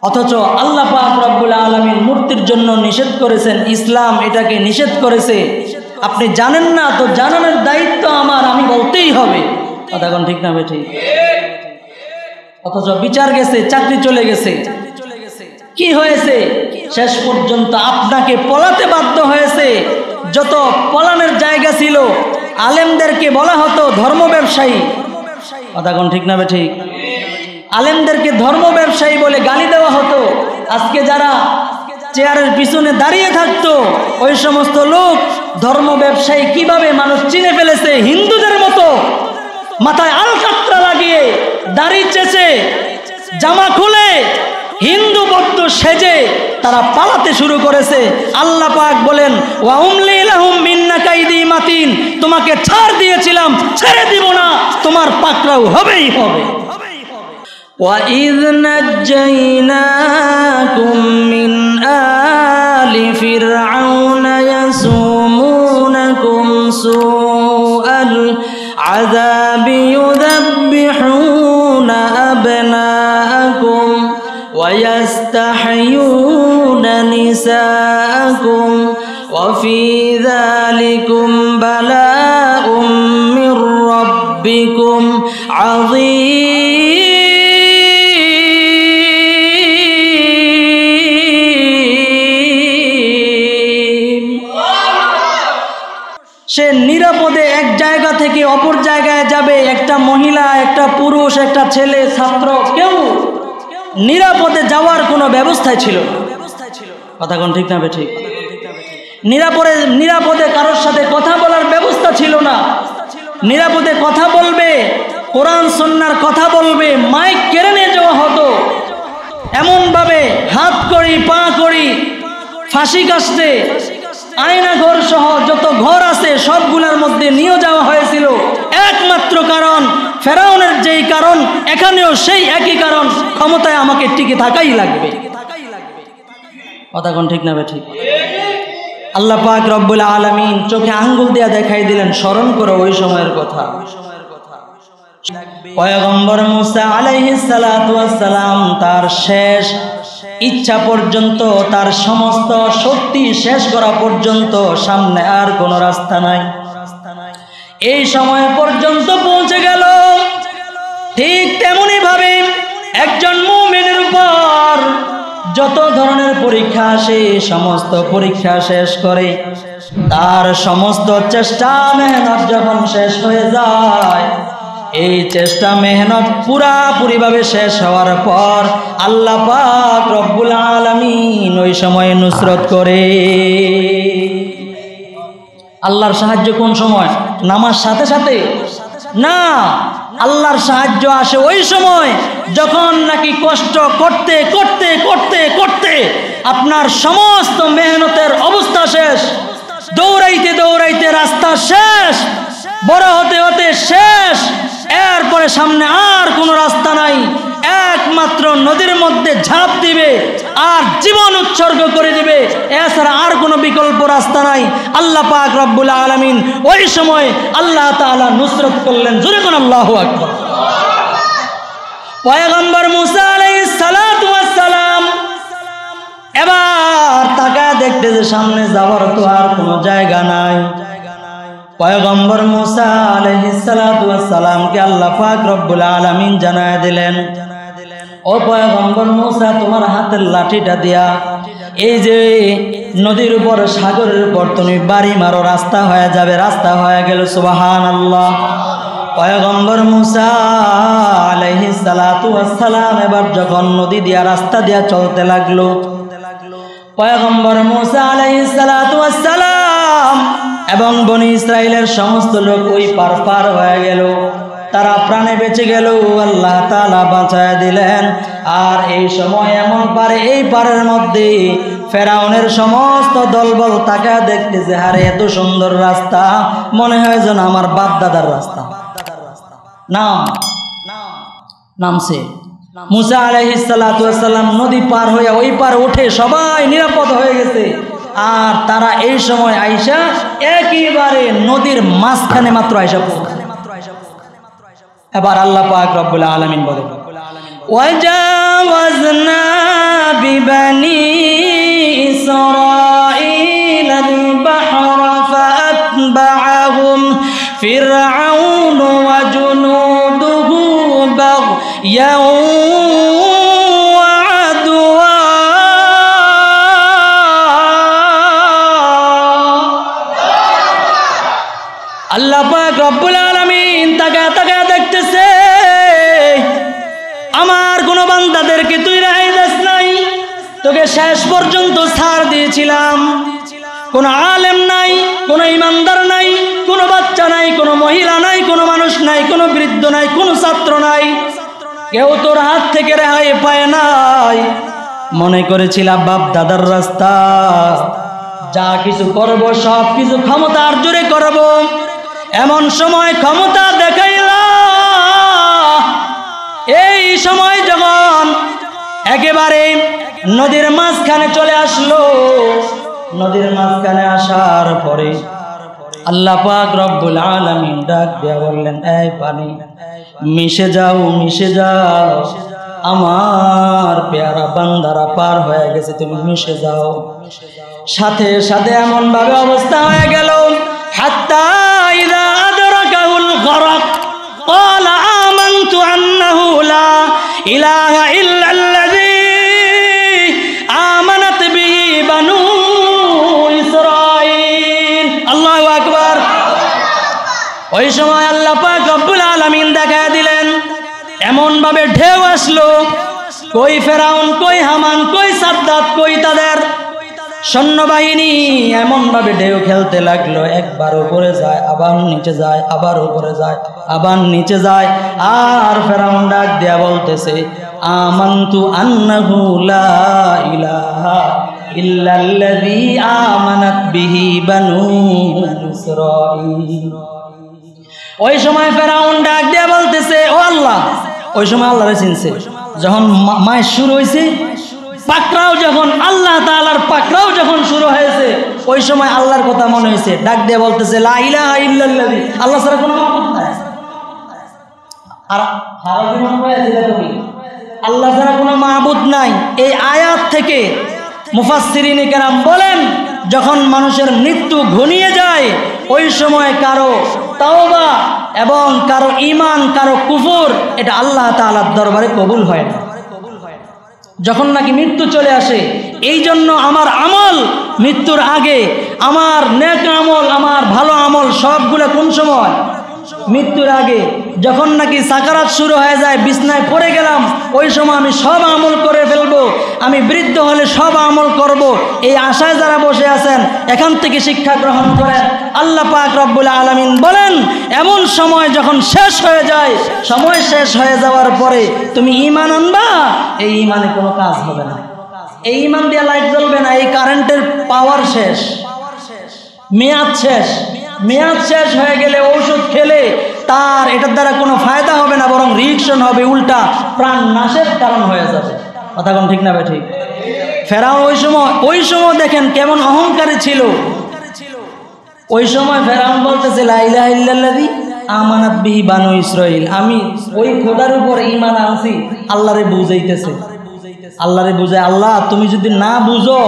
অথচ আল্লাহ পাক রব্বুল আলামিন মূর্তির জন্য নিষেধ করেছেন, ইসলাম এটাকে নিষেধ করেছে। আপনি জানেন না তো জানানোর দায়িত্ব আমার, আমি বলতেই হবে। কথা কোন ঠিক না বেঠিক? অথচ বিচার গেছে, চাকরি চলে গেছে, কি হয়েছে? শেষ পর্যন্ত আপনাকে পলাতে বাধ্য হয়েছে। যত পলানের জায়গা ছিল আলেমদেরকে বলা হতো ধর্ম ব্যবসায়ী। কথা কোন ঠিক না বেঠিক? আলেমদেরকে ধর্ম ব্যবসায়ী বলে গালি দেওয়া হতো। আজকে যারা চেয়ারের পিছনে দাঁড়িয়ে থাকতো ওই সমস্ত লোক ধর্ম ব্যবসায়ী কিভাবে মানুষ চিনে ফেলেছে। হিন্দুদের মতো মাথায় আলকাতরা লাগিয়ে, দাড়ি চেঁচে, জামা খুলে, হিন্দু বৌদ্ধ সেজে তারা পালাতে শুরু করেছে। আল্লাহ পাক বলেন, ওয়া উমলি লাহুম বিন্না কাইদি মাতিন, তোমাকে ছাড় দিয়েছিলাম, ছেড়ে দিব না, তোমার পাকড়াও হবেই হবে। وَإِذْ نَجَّيْنَاكُمْ مِنْ آلِ فِرْعَوْنَ يَسُومُونَكُمْ سُوءَ الْعَذَابِ يُذَبِّحُونَ أَبْنَاءَكُمْ وَيَسْتَحْيُونَ نِسَاءَكُمْ وَفِي ذَلِكُمْ بَلَاءٌ مِّن رَّبِّكُمْ عَظِيمٌ। সে নিরাপদে এক জায়গা থেকে অপর জায়গায় যাবে। একটা মহিলা, একটা পুরুষ, একটা ছেলে, ছাত্র, কেউ নিরাপদে যাওয়ার কোনো ব্যবস্থাই ছিল না। কথা কোন ঠিক না বেঠিক? নিরাপদে কারোর সাথে কথা বলার ব্যবস্থা ছিল না। নিরাপদে কথা বলবে, কোরআন সুন্নাহর কথা বলবে, মাইক কেড়ে নিয়ে যাওয়া হতো। এমন ভাবে হাত করি, পা করি, ফাঁসি কাস্তে, আয়না ঘর সহ যত ঘর আছে সবগুলোর মধ্যে নিয়ে যাওয়া হয়েছিল। একমাত্র কারণ ফেরাউনের যেই কারণ, এখানেও সেই একই কারণ, ক্ষমতায় আমাকে টিকে থাকাই লাগবে। কথা কোন ঠিক না বেঠিক? আল্লাহ পাক রব্বুল আলামিন চোখে আঙ্গুল দিয়ে দেখাই দিলেন, স্মরণ করো ওই সময়ের কথা। পয়গম্বর মুসা আলাইহিস সালাতু ওয়াস সালাম তার শেষ ইচ্ছা পর্যন্ত, তার সমস্ত শক্তি শেষ করা পর্যন্ত সামনে আর কোনো রাস্তা নাই। এই সময় পর্যন্ত পৌঁছে গেল। ঠিক তেমনি ভাবে একজন মুমিনের উপর যত ধরনের পরীক্ষা আসে, সমস্ত পরীক্ষা শেষ করে তার সমস্ত চেষ্টা মেহনত যখন শেষ হয়ে যায়, এই চেষ্টা মেহনত পুরাপুরি ভাবে শেষ হওয়ার পর আল্লাহ পাক রব্বুল আলামিন ওই সময় নুসরত করে। আল্লাহর সাহায্য কোন সময়? নামাজ সাথে সাথে না, আল্লাহর সাহায্য আসে ওই সময় যখন নাকি কষ্ট করতে করতে করতে করতে আপনার সমস্ত মেহনতের অবস্থা শেষ, দৌড়াইতে দৌড়াইতে রাস্তা শেষ, বড় হতে হতে শেষ, এরপরে সামনে আর কোনো রাস্তা নাই, একমাত্র নদীর মধ্যে ঝাঁপ দিবে আর জীবন উৎসর্গ করে দিবে, এছাড়া আর কোনো বিকল্প রাস্তা নাই। আল্লাহ পাক রব্বুল আলামিন ওই সময় আল্লাহ তাআলা নুসরত করলেন। জোরে কোন আল্লাহু আকবার। পয়গম্বর মুসা আলাইহিস সালাতু ওয়াস সালাম এবার তাকায় দেখতে যে সামনে যাওয়ার তো আর কোনো জায়গা নাই। পয়গম্বর মুসা আলাইহিস সালাতু ওয়াস সালামকে আল্লাহ পাক রব্বুল আলামিন জানায় দিলেন, ও পয়গম্বর মুসা, তোমার হাতের লাঠিটা দিয়া এই যে নদীর উপর, সাগরের উপর তুমি বাড়ি মারো, রাস্তা হয়ে যাবে। রাস্তা হয়ে গেল। সুবহানাল্লাহ। পয়গম্বর মুসা আলাইহিস সালাতু ওয়াস সালাম এবার যখন নদী দিয়া, রাস্তা দিয়া চলতে লাগলো, পয়গম্বর মুসা আলাইহিস সালাতু ওয়াস সালাম এবং বনি ইসরাইলের সমস্ত লোক ওই পার পার হয়ে গেল, তারা প্রাণে বেঁচে গেল। আল্লাহ তাআলা বাঁচায় দিলেন। আর এই সময় এমন পারে, এই পারের মধ্যে ফেরাউনের সমস্ত দলবল তাকায় দেখতেছে, আরে এত সুন্দর রাস্তা, মনে হয় যেন আমার বাপ দাদার রাস্তা। নামছে মুসা আলাইহিস সালাতু ওয়াস সালাম নদী পার হয়ে ওই পার উঠে সবাই নিরাপদ হয়ে গেছে। আর তারা এই সময় আইসা একেবারে নদীর মাঝখানে মাত্র আইসা পড়ছে। এবার আল্লাহ পাক রব্বুল আলামিন বলেন, ওয়াজাওয়াজনা আল্লাহ পাক রব্বুল আলামিন তাকায়া দেখতেছে আমার কোন বান্দাদেরকে তুই রেহাই দিস নাই। তোকে শেষ পর্যন্ত ছাড় দিয়েছিলাম। কোন আলেম নাই, কোন ইমানদার নাই, কোন বাচ্চা নাই, কোন মহিলা নাই, কোন মানুষ নাই, কোন বৃদ্ধ নাই, কোন ছাত্র নাই, কেউ তোর হাত থেকে রেহাই পায় নাই। মনে করেছিলাম বাপ দাদার রাস্তা, যা কিছু করব সব কিছু ক্ষমতার জোরে করব। এমন সময় ক্ষমতা দেখাইলা, এই সময় যখন একেবারে নদীর মাঝখানে চলে আসলো, নদীর মাঝখানে আসার পরে আল্লাহ পাক রব্বুল আলামিন ডাক দিয়া বললেন, এই পানি মিশে যাও, মিশে যাও, আমার পেয়ারা বান্দারা পার হয়ে গেছে, তুমি মিশে যাও। সাথে সাথে এমন ভাবে অবস্থা হয়ে গেল, হাত্তা ইযা আদরাকাহুল গরক ক্বালা আমানতু আন্নাহু লা ইলাহা ইল্লাল্লাযী আমানাত বিহি বানু ইসরাঈল। আল্লাহু আকবার। ওই সময় আল্লাহ পাক রব্বুল আলামিন দেখায় দিলেন, এমন ভাবে ঢেউ আসলো, কই ফেরাউন, কই হামান, কই সাদ্দাত, কই তাদের সৈন্যবাহিনী এমন ভাবে ঢেউ খেলতে লাগলো, একবার উপরে যায়, আবার নিচে যায়, আবার উপরে যায়, আবার নিচে যায়। আর ফেরাউন ডাক দিয়া বলতেছে, আমানতু আন্নাহু লা ইলাহা ইল্লাল্লাযী আমানাত বিহি বানু ইসরাঈল। ওই সময় ফেরাউন ডাক দিয়া বলতেছে, ও আল্লাহ, ওই সময় আল্লাহরে চিনছে। যখন মাস শুরু হয়েছে, পাকড়াও যখন আল্লাহ তাআলার পাকড়াও যখন শুরু হয়েছে, ওই সময় আল্লাহর কথা মনে হয়েছে, ডাক দিয়ে বলতেছে, লা ইলাহা ইল্লাল্লাযী, আল্লাহ ছাড়া কোনো মাবুদ নাই। আর আল্লাহ ছাড়া কোনো মাবুদ নাই। এই আয়াত থেকে মুফাসসিরিনে কেরাম বলেন, যখন মানুষের মৃত্যু ঘনিয়ে যায়, ওই সময় কারো তাওবা এবং কারো ঈমান, কারো কুফর, এটা আল্লাহ তাআলার দরবারে কবুল হয় না। যখন নাকি মৃত্যু চলে আসে, এই জন্য আমার আমল মৃত্যুর আগে, আমার নেক আমল, আমার ভালো আমল সবগুলো কোন সময়? মৃত্যুর আগে। যখন নাকি সাকারাত শুরু হয়ে যায়, বিছনায় পড়ে গেলাম, ওই সময় আমি সব আমল করে ফেলবো, আমি বৃদ্ধ হলে সব আমল করব। এই আশায় যারা বসে আছেন, এখান থেকে শিক্ষা গ্রহণ করেন। আল্লাহ পাক রব্বুল আলামিন বলেন, এমন সময় যখন শেষ হয়ে যায়, সময় শেষ হয়ে যাওয়ার পরে তুমি ঈমান আনবা, এই ঈমানে কোনো কাজ হবে না। এই ঈমান দিয়ে লাইট জ্বলবে না, এই কারেন্টের পাওয়ার শেষ, মেয়াদ শেষ। মেয়াদ শেষ হয়ে গেলে ঔষধ খেলে তার এটার দ্বারা কোনো ফায়দা হবে না, বরং রিঅ্যাকশন হবে, উল্টা প্রাণ নাশের কারণ হয়ে যাবে। কথা কোন ঠিক না বে ঠিক? ফেরাউন ওই সময় দেখেন কেমন অহংকারী ছিল। ওই সময় ফেরাউন বলতেছে, লা ইলাহা ইল্লাল্লাযী আমানাত বিহি বানু ইসরাঈল, আমি ওই খোদার উপর ঈমান আনছি। আল্লাহরে বুঝাইতেছে, আল্লাহরে বুঝায়, আল্লাহ তুমি যদি না বুঝো,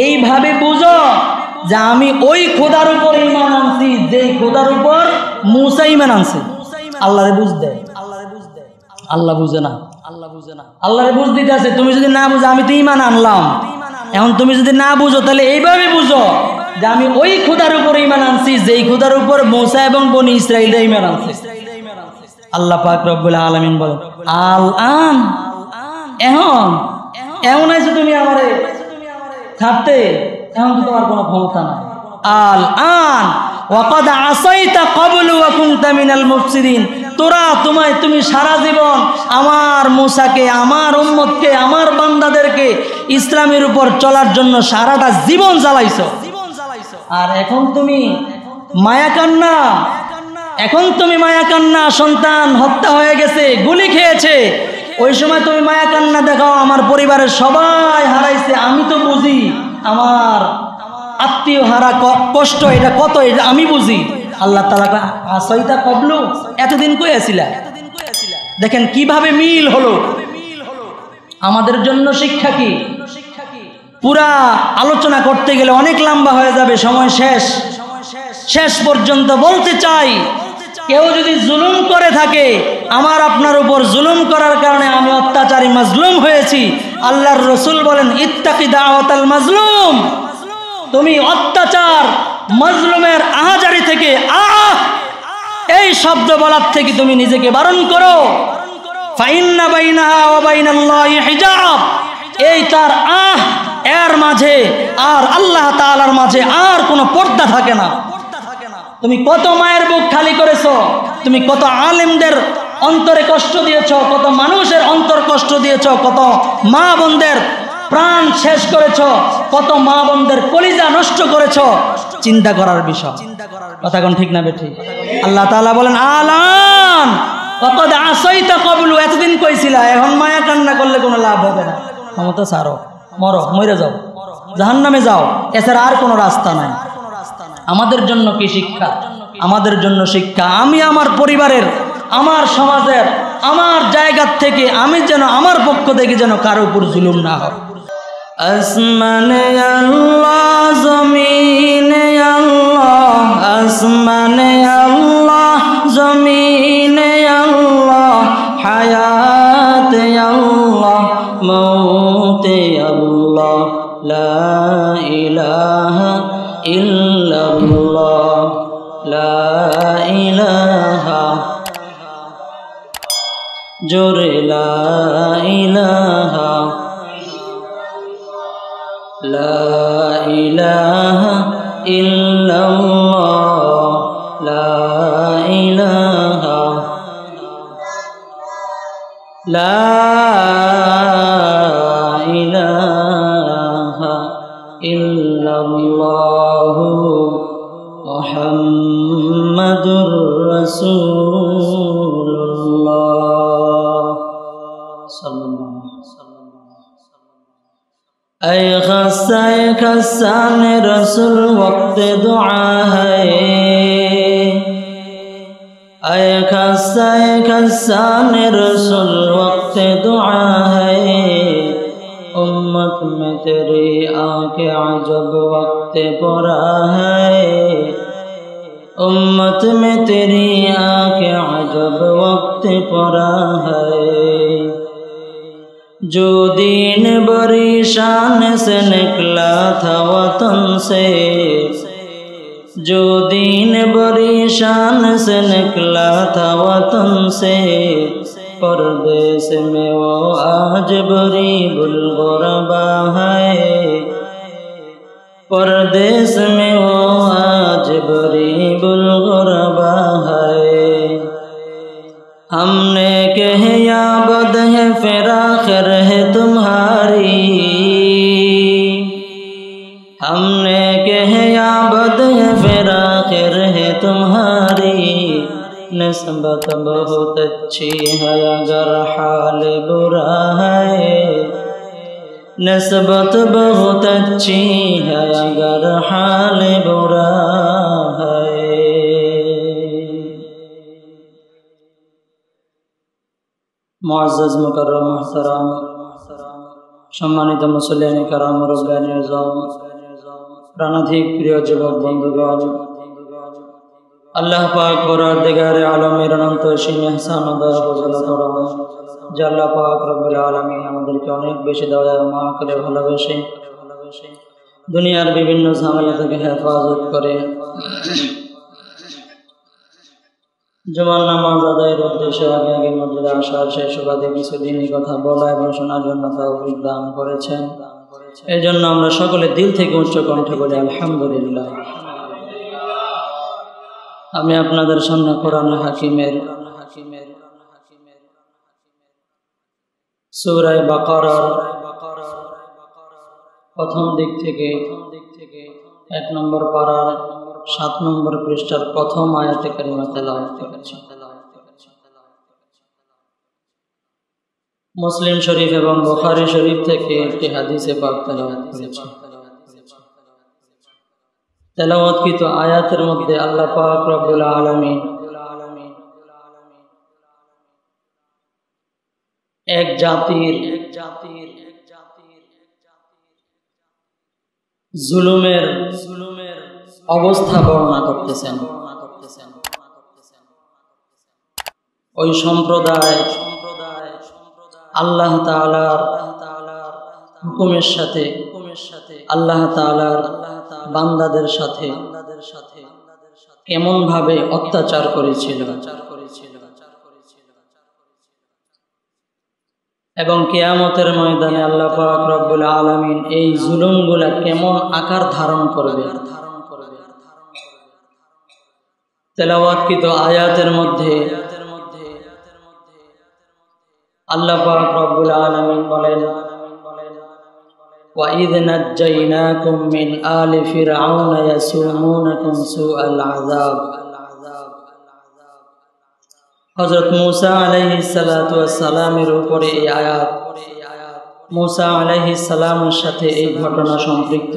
এইভাবে বুঝো যে আমি ওই খোদার উপর ঈমান আনছি, যেই খোদার উপর মূসা ঈমান আনছে। আল্লাহরে বুঝ দেয়, আল্লাহ বুঝে না, আল্লাহরে বুঝ দিতে আছে। তুমি যদি না বুঝো, আমি তো ঈমান আনলাম, এখন তুমি যদি না বুঝো, তাহলে এইভাবে বুঝো যে আমি ওই খোদার উপর ঈমান আনছি, যেই খোদার উপর মূসা এবং বনি ইসরাঈল ঈমান আনছে। আল্লাহ পাক রব্বুল আলামিন বলেন, আল আন, এখন আইছো তুমি আমারে ছাড়তে, এখন তো তোমার কোনো ক্ষমতা নাই। আল আন ওয়াকাদ আসাইতা ক্বাবলু ওয়া কুনতা মিনাল মুফসিদিন, তুমি সারা জীবন আমার মূসাকে, আমার উম্মতকে, আমার বান্দাদেরকে ইসলামের উপর চলার জন্য সারাটা জীবন জ্বালাইছো। আর এখন তুমি মায়া কান্না, সন্তান হত্যা হয়ে গেছে, গুলি খেয়েছে, ওই সময় তুমি মায়া কান্না দেখাও, আমার পরিবারের সবাই হারাইছে, আমি তো বুঝি আমার আত্মীয় হারা কষ্ট, এটা কত, এটা আমি বুঝি। আল্লাহ তাআলা আসাইতা ক্বাবলু, এতদিন কই আছিলা? দেখেন কিভাবে মিল হলো। আমাদের জন্য শিক্ষা কি? পুরা আলোচনা করতে গেলে অনেক লম্বা হয়ে যাবে, সময় শেষ পর্যন্ত বলতে চাই, কেউ যদি জুলুম করে থাকে, আমার আপনার উপর জুলুম করার কারণে আমি অত্যাচারী মাজলুম হয়েছি, আল্লাহর রাসূল বলেন, ইত্তাকি দাওয়াতাল মাজলুম, তুমি অত্যাচার মাজলুমের আহাজারি থেকে এই শব্দ বলার থেকে তুমি নিজেকে বারণ করো। ফাইন্না বাইনাহা ওয়া বাইনাল্লাহি হিজাব, এই তার এর মাঝে আর আল্লাহ তাআলার মাঝে আর কোনো পর্দা থাকে না। তুমি কত মায়ের বুক খালি করেছো, তুমি কত আলেমদের অন্তরে কষ্ট দিয়েছো, কত মানুষের অন্তর কষ্ট দিয়েছো, কত মা বোনদের প্রাণ শেষ করেছো, কত মা বোনদের কলিজা নষ্ট করেছো। চিন্তা করার বিষয়, কথা কোন ঠিক না বেঠিক? আল্লাহ তাআলা বলেন আলান ওয়াকাদ আসাইতা ক্বাবলু, এতদিন কইছিলা, এখন মায়া কান্না করলে কোনো লাভ হবে না, ক্ষমতা ছাড়ো, মরো, মরে যাও, জাহান্নামে যাও, এছাড়া আর কোনো রাস্তা নাই। আমাদের জন্য কি শিক্ষা? আমাদের জন্য শিক্ষা, আমি আমার পরিবারের, আমার সমাজের, আমার জায়গা থেকে আমি যেন আমার পক্ষ থেকে যেন কারো উপর জুলুম না হয়। আসমানে আল্লাহ, জমিনে আল্লাহ, আসমানে আল্লাহ, জমিনে আল্লাহ, হায়াতে আল্লাহ, মৌতে আল্লাহ, লা ইলাহা ইল্লাল্লাহ, লা ইলাহা, জোরে লা ইলাহা, লা ইলাহা ইল্লাল্লাহ, লা ইলাহা, লা ইলাহা ইল্লাল্লাহ, মুহাম্মাদুর রাসূলুল্লাহ সাল্লাল্লাহু আয় খাসান রসুল वक्त दुआ है, आए खासान रसूल वक्त दुआ है, उम्मत में तेरी आके अजब वक्त पड़ा है, उम्मत में तेरी आके अजब वक्त पड़ा है, जो दीन बड़ी शान से निकला था वतन से, जो दीन बड़ी शान से निकला था वतन से, परदेस में वो आज बड़ी बुलगुरबा है, परदेस में वो आज बड़ी बुलगुरबा है, हमने कहे या बद है फिराखर है तुम्हारी, हमने कहे या बद है फिराखर है तुम्हारी, निस्बत बहुत अच्छी है अगर हाल बुरा है, निस्बत बहुत अच्छी है अगर हाल बुरा है। मुअज़्ज़ज़ मुकर्रम मुहतरम सम्मानित मुसल्लियान किराम मुरब्बियान निज़ाम प्राणाधिक प्रिय যুবক বন্ধুগণ, আল্লাহ পাক পরওয়ারদিগারে আলমের অনন্ত অসীম ইহসান ও দয়া ফজল করম যে আল্লাহ পাক রব্বুল আলামিন আমাদেরকে অনেক বেশি দয়া ও মায়া করে ভালোবেসে দুনিয়ার বিভিন্ন ঝামেলা থেকে হেফাজত করে জুমার নামাজ আদায়ের উদ্দেশ্যে আগে আগে মসজিদে আসার সেই সুবাদে কিছু দিনই কথা বলা এবং শোনার জন্য তৌফিক দান করেছেন। এই জন্য আমরা সকলে দিল থেকে উচ্চ কণ্ঠে বলি আলহামদুলিল্লাহ। আমি আপনাদের সামনে কোরআন হাকিমের সূরা বাকারার প্রথম দিক থেকে 1 নম্বর পারার 7 নম্বর পৃষ্ঠার প্রথম আয়াতে কারিমা তেলাওয়াত করেছি। মুসলিম শরীফ এবং বুখারী শরীফ থেকে একটি হাদিসে পাক তেলাওয়াত করেছি। তেলাওয়াতকৃত আয়াতের মধ্যে আল্লাহ পাক রব্বুল আলামিন এক জাতির জুলুমের অবস্থা বর্ণনা করতেছেন। ওই সম্প্রদায় আল্লাহ তাআলার হুকুমের সাথে আল্লাহ তাআলার বান্দাদের সাথে কেমন ভাবে অত্যাচার করেছিল এবং কিয়ামতের ময়দানে আল্লাহ পাক রব্বুল আলামিন এই জুলুমগুলা কেমন আকার ধারণ করবে। তেলাওয়াতকৃত আয়াতের মধ্যে আল্লাহ পাক রব্বুল আলামিন বলেন, وَإِذْ نَجَّيْنَاكُمْ مِنْ آلِ فِرْعَوْنَ يَسُومُونَكُمْ سُوءَ الْعَذَابِ। হযরত মূসা আলাইহিস সালাতু ওয়াস সালামের উপরে এই আয়াত, মূসা আলাইহিস সালামের সাথে এই ঘটনা সম্পৃক্ত।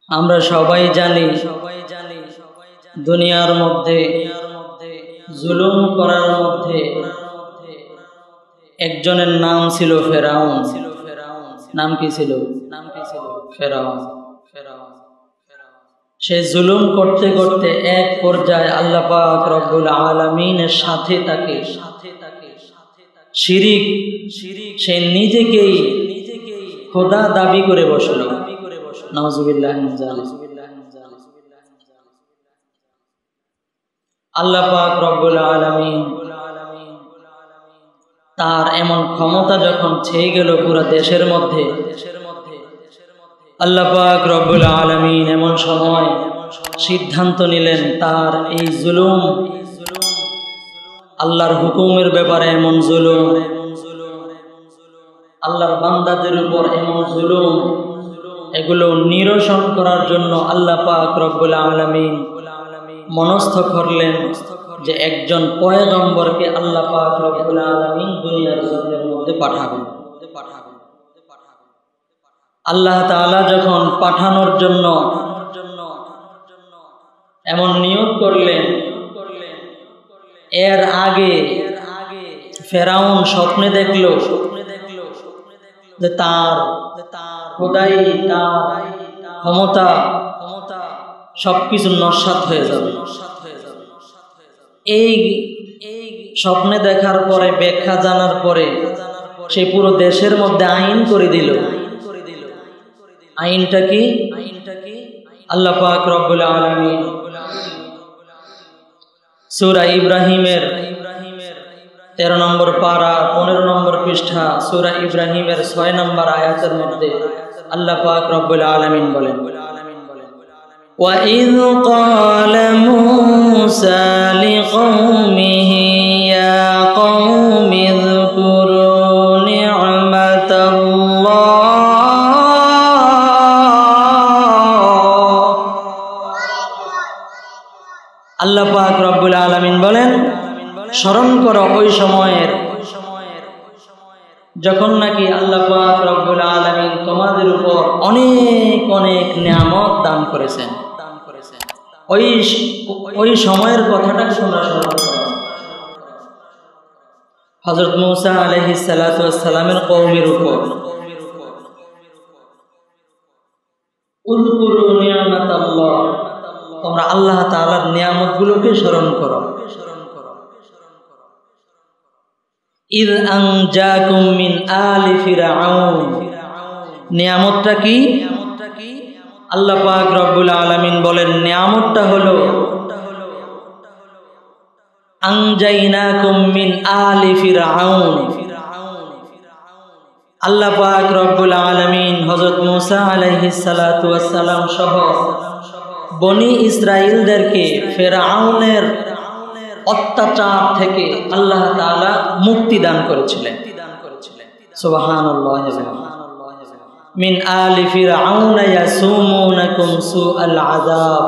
আমরা সবাই জানি দুনিয়ার মধ্যে জুলুম করার মধ্যে একজনের নাম ছিল ফেরাউন। নাম কি ছিল? ফেরাউন। সে জুলুম করতে করতে এক পর্যায়ে আল্লাহ পাক রব্বুল আলামিনের সাথে তাকে শিরিক, সে নিজেকেই খোদা দাবি করে বসল। নাউজুবিল্লাহ মিন যালিক। আল্লাহ পাক রব্বুল আলামিন তার এমন ক্ষমতা যখন ছেয়ে গেল পুরো দেশের মধ্যে, আল্লাহ পাক রব্বুল আলামিন এমন সময় সিদ্ধান্ত নিলেন তার এই জুলুম, আল্লাহর হুকুমের ব্যাপারে এমন জুলুম, আল্লাহর বান্দাদের উপর এমন জুলুম, এগুলো নিরসন করার জন্য আল্লাহ পাক রব্বুল আলামিন মনস্থ করলেন যে একজন পয়গম্বরকে আল্লাহ পাক রব্বুল আলামিন দুনিয়ার জমিনের মধ্যে পাঠাবেন। আল্লাহ তাআলা যখন পাঠানোর জন্য এমন নিয়োগ করলেন, এর আগে ফেরাউন স্বপ্নে দেখল যে তার খোদাই, তার ক্ষমতা সবকিছু নস্যাৎ হয়ে যাবে। এই স্বপ্নে দেখার পরে, ব্যাখ্যা জানার পরে সে পুরো দেশের মধ্যে আইন করে দিল। আইনটা কি? আল্লাহ পাক রব্বুল আলামিন সূরা ইব্রাহিমের 13 নম্বর পারা 15 নম্বর পৃষ্ঠা সূরা ইব্রাহিমের 6 নম্বর আয়াতের মধ্যে আল্লাহ পাক রব্বুল আলামিন বলেন, وَإِذْ قَالَ مُوسَى لِقَوْمِهِ يَا قَوْمِ اذْكُرُوا نِعْمَةَ আল্লাহ পাক রব্বুল আলামিন বলেন, স্মরণ করো ওই সময়ের যখন নাকি আল্লাহ পাক রব্বুল আলামিন তোমাদের উপর অনেক অনেক নিয়ামত দান করেছেন। ওই সময়ের কথাটা তোমরা স্মরণ করো। হযরত মূসা আলাইহিস সালাতু ওয়াস সালামের কওমের উপর উযকুরু নিয়ামাতাল্লাহ, তোমরা আল্লাহ তাআলার নিয়ামতগুলোকে স্মরণ করো। ইয আনজাকুম মিন আলি ফিরআউন, নিয়ামতটা কি? আল্লাহ পাক রব্বুল আলামিন বলেন, নিয়ামতটা হলো আনজাইনাকুম মিন আলি ফিরআউন। আল্লাহ পাক রব্বুল আলামিন হযরত মূসা আলাইহিস সালাতু ওয়াস সালাম সহ বনি ইসরাইলদেরকে ফিরআউনের অত্যাচার থেকে আল্লাহ তাআলা মুক্তি দান করেছিলেন। সুবহানাল্লাহ। মিন আলি ফিরআউন ইয়াসুমুনাকুম সুআল আযাব।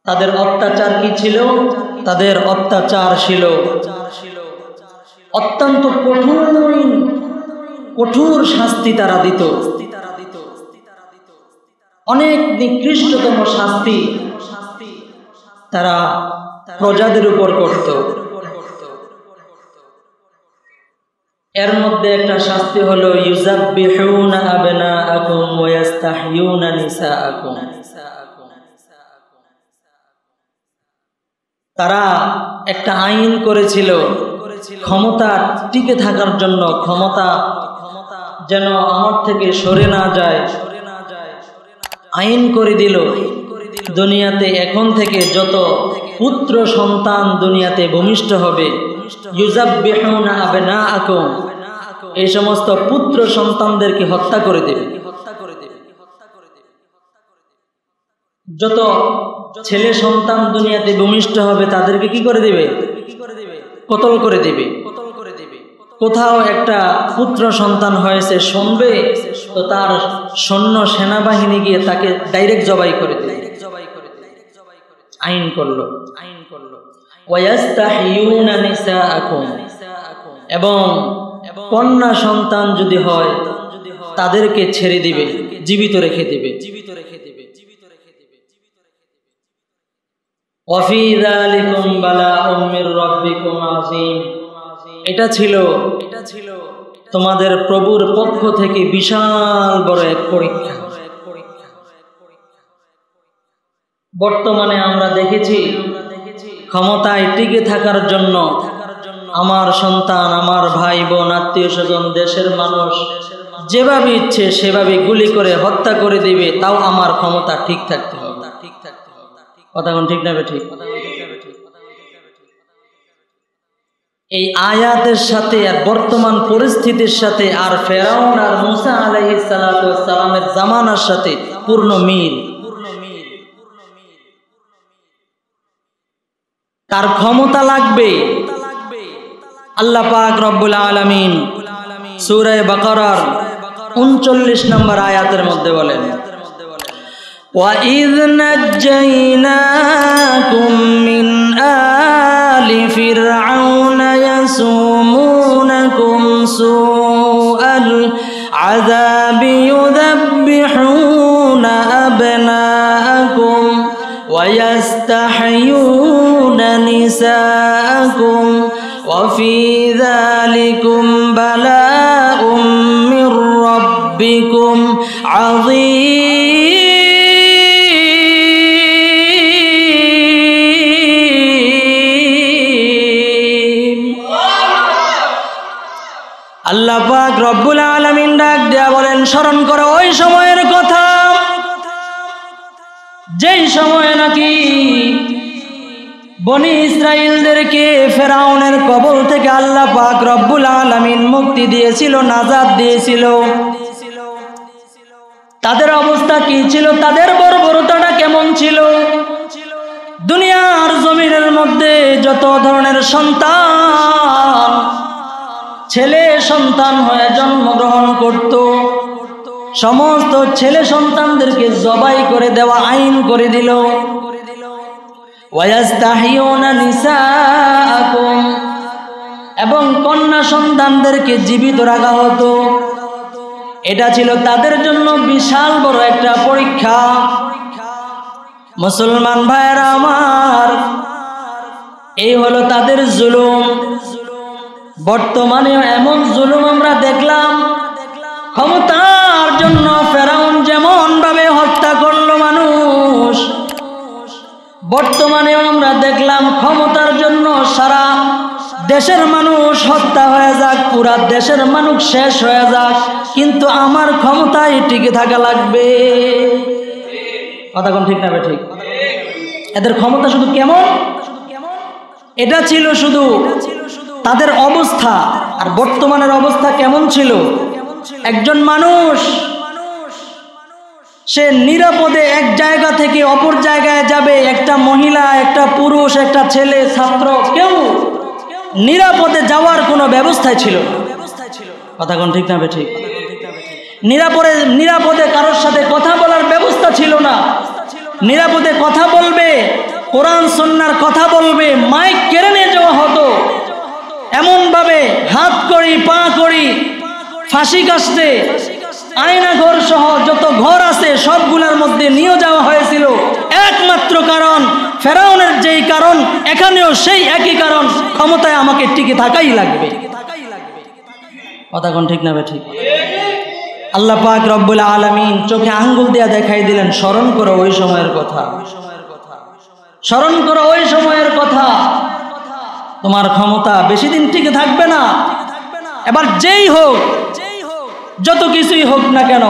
তাদের অত্যাচার কি ছিল? তাদের অত্যাচার ছিল অত্যন্ত কঠোর শাস্তি তারা দিত, অনেক নিকৃষ্টতম শাস্তি তারা প্রজাদের উপর করত। এর মধ্যে একটা শাস্তি হলো ইউযাব্বিহুনা আবনাআকুম ওয়া ইস্তাহয়ুনা নিসাআকুম। তারা একটা আইন করেছিল ক্ষমতা টিকে থাকার জন্য, ক্ষমতা যেন আমার থেকে সরে না যায়, আইন করে দিল দুনিয়াতে এখন থেকে যত পুত্র সন্তান দুনিয়াতে ভূমিষ্ঠ হবে ইউযাব্বিহুনা আবনাআকুম, এই সমস্ত পুত্র সন্তানদেরকে হত্যা করে দেবে। যত ছেলে সন্তান দুনিয়াতে ভূমিষ্ঠ হবে তাদেরকে কি করে দিবে? কতল করে দিবে। কোথাও একটা পুত্র সন্তান হয়েছে শুনবে তো তার সৈন্য সেনাবাহিনী গিয়ে তাকে ডাইরেক্ট জবাই করে দেবে। আইন করলো। ওয়ায়াস্তাহিয়ুনা নিসাআকুম, এবং কন্যা সন্তান যদি হয় তাদেরকে ছেড়ে দিবে, জীবিত রেখে দিবে। ওয়াফি যালিকুম বালাউম মির রাব্বিকুম আযীম, এটা ছিল তোমাদের প্রভুর পক্ষ থেকে বিশাল বড় এক পরীক্ষা। বর্তমানে আমরা দেখেছি ক্ষমতায় টিকে থাকার জন্য আমার সন্তান, আমার ভাই বোন, আত্মীয় স্বজন, দেশের মানুষ যেভাবে ইচ্ছে সেভাবে গুলি করে হত্যা করে দিবে, তাও আমার ক্ষমতা ঠিক থাকতে হবে। কথা কোন ঠিক না ঠিক? এই আয়াতের সাথে আর বর্তমান পরিস্থিতির সাথে আর ফেরাউন আর মুসা আলাইহিস সালাতু ওয়াস সালামের জামানার সাথে পূর্ণ মিল। তার ক্ষমতা লাগবে। আল্লাহ পাক রব্বুল আলামিন সূরা বাকারার 39 নম্বর আয়াতের মধ্যে বলেন, وَإِذْ نَجَّيْنَاكُمْ مِنْ آلِ فِرْعَوْنَ يَسُومُونَكُمْ سُوءَ الْعَذَابِ يُذَبِّحُونَ أَبْنَاءَكُمْ وَيَسْتَحْيُونَ نِسَاءَكُمْ وَفِي ذَلِكُمْ بَلَاءٌ مِّن رَّبِّكُمْ عَظِيمٌ। আল্লাহ পাক রব্বুল আলামিন ডাক দেয়া বলেন, স্মরণ করো ওই সময়ের কথা যেই সময়ে নাকি বনি ইসরাইলদেরকে ফেরাউনের কবল থেকে আল্লাহ পাক রব্বুল আলামিন মুক্তি দিয়েছিল, নাজাত দিয়েছিল। তাদের অবস্থা কি ছিল? তাদের বর্বরতাটা কেমন ছিল? দুনিয়ার জমিনের মধ্যে যত ধরনের সন্তান ছেলে সন্তান হয়ে জন্মগ্রহণ করত, সমস্ত ছেলে সন্তানদেরকে জবাই করে দেওয়া আইন করে দিল। ওয়ায়াস্তাহিয়ুনা নিসাআকুম, এবং কন্যা সন্তানদেরকে জীবিত রাখা হতো। এটা ছিল তাদের জন্য বিশাল বড় একটা পরীক্ষা। মুসলমান ভাইয়েরা আমার, এই হলো তাদের জুলুম। বর্তমানে এমন জুলুম আমরা দেখলাম, ক্ষমতার জন্য ফেরাউন যেমন ভাবে হত্যা করলো মানুষ, বর্তমানেও আমরা দেখলাম ক্ষমতার জন্য সারা দেশের মানুষ হত্যা হয়ে যাক, পুরা দেশের মানুষ শেষ হয়ে যাক, কিন্তু আমার ক্ষমতায় টিকে থাকা লাগবে। কথা কোন ঠিক না ঠিক? এদের ক্ষমতা শুধু কেমন, এটা ছিল শুধু তাদের অবস্থা। আর বর্তমানের অবস্থা কেমন ছিল? একজন মানুষ সে নিরাপদে এক জায়গা থেকে অপর জায়গায় যাবে, একটা মহিলা, একটা পুরুষ, একটা ছেলে, ছাত্র, কেউ নিরাপদে যাওয়ার কোনো ব্যবস্থাই ছিল না। কথা কোন ঠিক না ঠিক? নিরাপদে কারোর সাথে কথা বলার ব্যবস্থা ছিল না। নিরাপদে কথা বলবে, কোরআন সুন্নাহর কথা বলবে, মাইক কেড়ে নিয়ে যাওয়া হতো। এমন ভাবে হাত করি, পা করি, ফাঁসি কাস্তে, আয়না ঘর সহ যত ঘর আছে সবগুলোর মধ্যে নিয়ে যাওয়া হয়েছিল। একমাত্র কারণ ফেরাউনের যেই কারণ, এখানেও সেই একই কারণ, ক্ষমতায় আমাকে টিকে থাকাই লাগবে। কথা কোন ঠিক না ঠিক? আল্লাহ পাক রব্বুল আলামিন চোখে আঙ্গুল দিয়া দেখাই দিলেন, স্মরণ করো ওই সময়ের কথা, স্মরণ করো ওই সময়ের কথা। তোমার ক্ষমতা বেশি দিন টিকে থাকবে না। এবার যেই হোক, যত কিছুই হোক না কেন,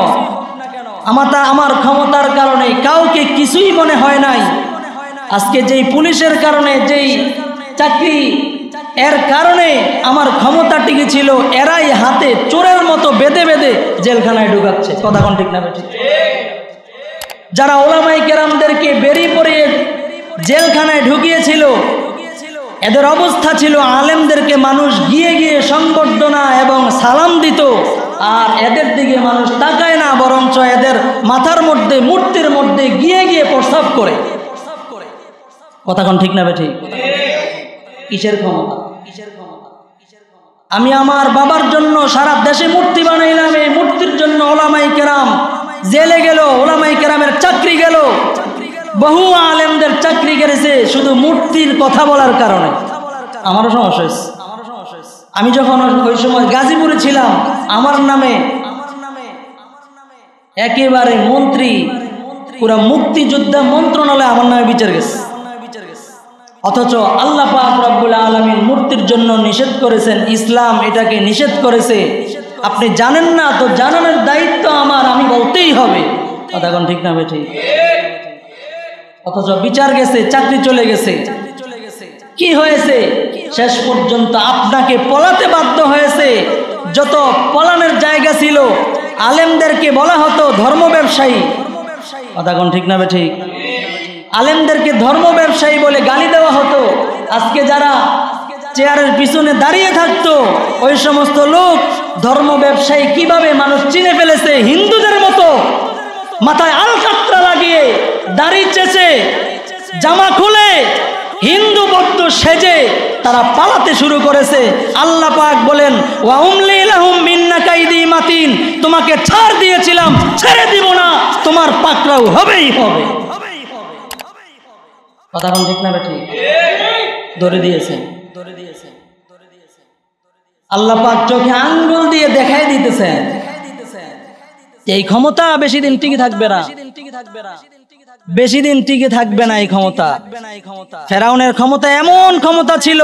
আমার ক্ষমতার কারণে কাউকে কিছুই মনে হয় নাই। আজকে যেই পুলিশের কারণে, যেই চাকরি, এর কারণে আমার ক্ষমতা টিকে ছিল, এরাই হাতে চোরের মতো বেঁধে বেঁধে জেলখানায় ঢুকাচ্ছে। কথা কোন ঠিক না ঠিক? যারা ওলামাই কেরামদেরকে বেরিয়ে পড়িয়ে জেলখানায় ঢুকিয়েছিল, এদের অবস্থা ছিল আলেমদেরকে মানুষ গিয়ে গিয়ে সংবর্ধনা এবং সালাম দিত, আর এদের দিকে মানুষ তাকায় না, বরঞ্চ এদের মাথার মধ্যে, মূর্তির মধ্যে গিয়ে গিয়ে প্রস্রাব করে। কথা কোন ঠিক না ঠিক? কিসের ক্ষমতা? আমি আমার বাবার জন্য সারা দেশে মূর্তি বানাইলাম, এই মূর্তির জন্য ওলামাই কেরাম জেলে গেল, ওলামাই কেরামের চাকরি গেল, বহু আলেমদের চাকরি গেছে শুধু মূর্তির কথা বলার কারণে। আমারও সমস্যা হয়েছে। আমি যখন ওই সময় গাজীপুরে ছিলাম, আমার নামে একেবারে মন্ত্রী, পুরা মুক্তিযোদ্ধা মন্ত্রণালয় আমার নামে বিচার গেছে। অথচ আল্লাহ পাক রব্বুল আলামিন মূর্তির জন্য নিষেধ করেছেন, ইসলাম এটাকে নিষেধ করেছে। আপনি জানেন না তো জানানোর দায়িত্ব আমার, আমি বলতেই হবে। কথা কোন ঠিক না ঠিক? অথচ বিচার গেছে, চাকরি চলে গেছে। কি হয়েছে? শেষ পর্যন্ত আপনাকে পলাতে বাধ্য হয়েছে। যত পলানের জায়গা ছিল আলেমদেরকে বলা হতো ধর্ম ব্যবসায়ী। কথা কোন ঠিক না ঠিক? আলেমদেরকে ধর্ম ব্যবসায়ী বলে গালি দেওয়া হতো। আজকে যারা চেয়ারের পিছনে দাঁড়িয়ে থাকতো, ওই সমস্ত লোক ধর্ম ব্যবসায়ী কিভাবে মানুষ চিনে ফেলেছে। হিন্দুদের মতো মাথায় আলকাতরা লাগিয়ে, দাড়ি চেঁচে, জামা খুলে, হিন্দু ভক্ত সেজে তারা পালাতে শুরু করেছে। আল্লাহ পাক বলেন, ওয়া উমলি লাহুম মিন্না কাইদি মাতিন, তোমাকে ছাড় দিয়েছিলাম, ছেড়ে দিব না, তোমার পাকড়াও হবেই হবে। কথা কোন ঠিক না ঠিক? ধরে দিয়েছে। আল্লাহ পাক চোখে আঙ্গুল দিয়ে দেখাই দিতেছেন এই ক্ষমতা বেশি দিন টিকে থাকবে না, বেশি দিন টিকে থাকবে না এই ক্ষমতা। ফেরাউনের ক্ষমতা এমন ক্ষমতা ছিল,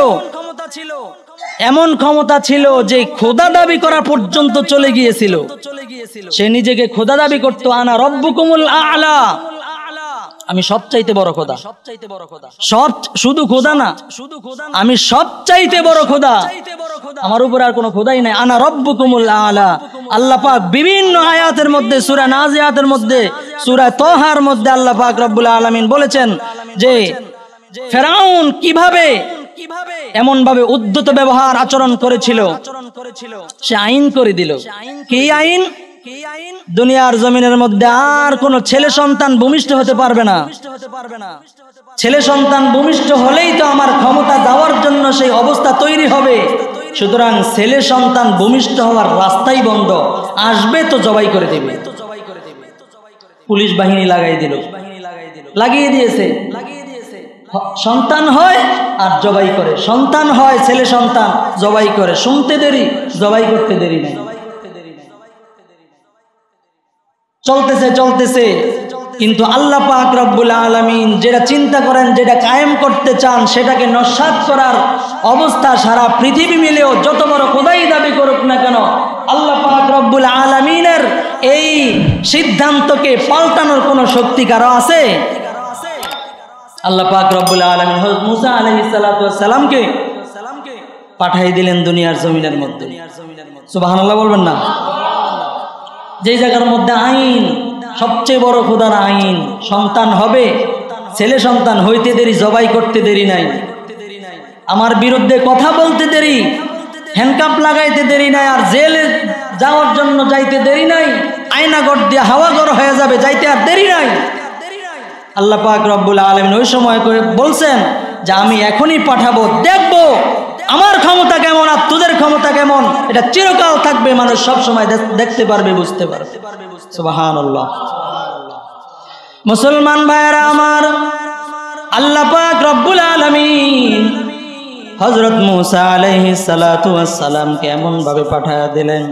এমন ক্ষমতা ছিল যে খোদা দাবি করা পর্যন্ত চলে গিয়েছিল। সে নিজেকে খোদা দাবি করত, আনা রব্বুকুমুল আ'লা, আমি সবচাইতে বড় খোদা। সব শুধু খোদা না, আমি সবচাইতে বড় খোদা, আমার উপর আর কোনো খোদাই নাই। আনা রব্বুকুমুল আ'লা। আল্লাহ পাক বিভিন্ন আয়াতের মধ্যে, সূরা নাজিয়াতের মধ্যে, সূরা তাহার মধ্যে আল্লাহ পাক রব্বুল আলামিন বলেছেন যে ফেরাউন কিভাবে এমন ভাবে উদ্ধত ব্যবহার আচরণ করেছিল, সে আইন করে দিল। কি আইন? দুনিয়ার জমিনের মধ্যে আর কোন ছেলে সন্তান ভূমিষ্ঠ হতে পারবে না। ছেলে সন্তান ভূমিষ্ঠ হলেই তো আমার ক্ষমতা দেওয়ার জন্য সেই অবস্থা তৈরি হবে। সুতরাং ছেলে সন্তান ভূমিষ্ঠ হওয়ার রাস্তাই বন্ধ, আসবে তো জবাই করে দেবে। পুলিশ বাহিনী লাগিয়ে দিয়েছে। সন্তান হয় আর জবাই করে, সন্তান হয় ছেলে সন্তান, জবাই করে। শুনতে দেরি, জবাই করতে দেরি নেই। চলতেছে। কিন্তু আল্লাহ পাক রব্বুল আলামিন যেটা চিন্তা করেন, যেটা কায়েম করতে চান, সেটাকে নস্যাৎ করার অবস্থা সারা পৃথিবী মিলেও যত বড় খোদাই দাবি করুক না কেন, আল্লাহ পাক রব্বুল আলামিনের এই সিদ্ধান্তকে পাল্টানোর কোনো শক্তি কারো আছে? আল্লাহ পাক রব্বুল আলামিন হযরত মুসা আলাইহিস সালাতু ওয়াস সালামকে পাঠিয়ে দিলেন দুনিয়ার জমিনের মধ্যে। সুবহানাল্লাহ বলবেন না? যেই জায়গার মধ্যে আইন, সবচেয়ে বড় খোদার আইন, সন্তান হবে, ছেলে সন্তান হইতে দেরি, জবাই করতে দেরি নাই। আমার বিরুদ্ধে কথা বলতে দেরি, হ্যান্ডকাপ লাগাইতে দেরি নাই, আর জেলে যাওয়ার জন্য যাইতে দেরি নাই। আয়নাগর দিয়ে হাওয়া গড় হয়ে যাবে, যাইতে আর দেরি নাই। আল্লাহ পাক রব্বুল আলামিন ওই সময় করে বলছেন যে আমি এখনই পাঠাবো, দেখবো আমার ক্ষমতা কেমন আর তোদের ক্ষমতা কেমন। এটা চিরকাল থাকবে, মানুষ সব সময় দেখতে পারবে, বুঝতে পারবে। সুবহানাল্লাহ। মুসলমান ভাইয়েরা আমার, আল্লাহ পাক রব্বুল আলামিন হযরত মুসা আলাইহিস সালাতু ওয়াস সালামকে এমন ভাবে পাঠিয়ে দিলেন,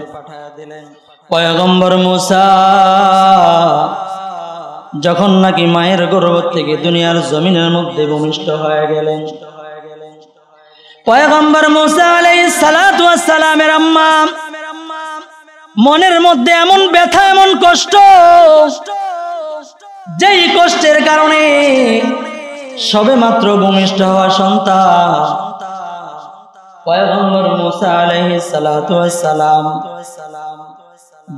পয়গম্বর মুসা যখন নাকি মায়ের গর্ভ থেকে দুনিয়ার জমিনের মধ্যে ভূমিষ্ঠ হয়ে গেলেন, পয়গম্বর মুসা আলাইহিস সালাতু ওয়াস সালামের আম্মা মনের মধ্যে এমন ব্যথা, এমন কষ্ট, যেই কষ্টের কারণে সবেমাত্র ভূমিষ্ঠ হওয়া সন্তান পয়গম্বর মুসা আলাইহিস সালাতু ওয়াস সালাম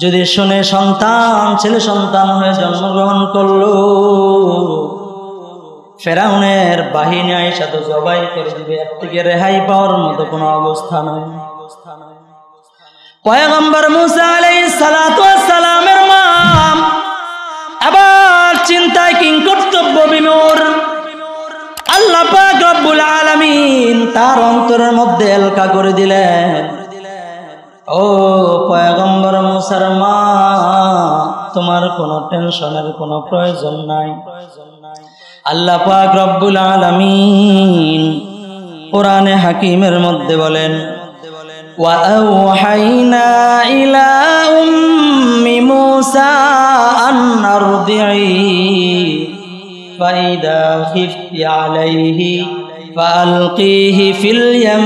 যদি শুনে সন্তান ছেলে সন্তান হয়ে জন্মগ্রহণ করলো, ফেরাউনের বাহিনী আইসা তো জবাই করে দিবে, এর থেকে রেহাই পাওয়ার মতো কোনো অবস্থা নয়। পয়গম্বর মুসা আলাইহিস সালাতু ওয়াস সালামের মা আবার চিন্তায় কিংকর্তব্য বিমূঢ়। আল্লাহ পাক রব্বুল আলামিন তার অন্তরের মধ্যে এলকা করে দিলেন, ও পয়গম্বর মুসার মা, তোমার কোনো টেনশনের কোনো প্রয়োজন নাই। আল্লাহ পাক রব্বুল আলামিন কোরআনে হাকিমের মধ্যে বলেন, ওয়া আওহাইনা ইলা উম্মি মুসা আন আরদিই ফাইদা খিফতি আলাইহি فألقيه في اليم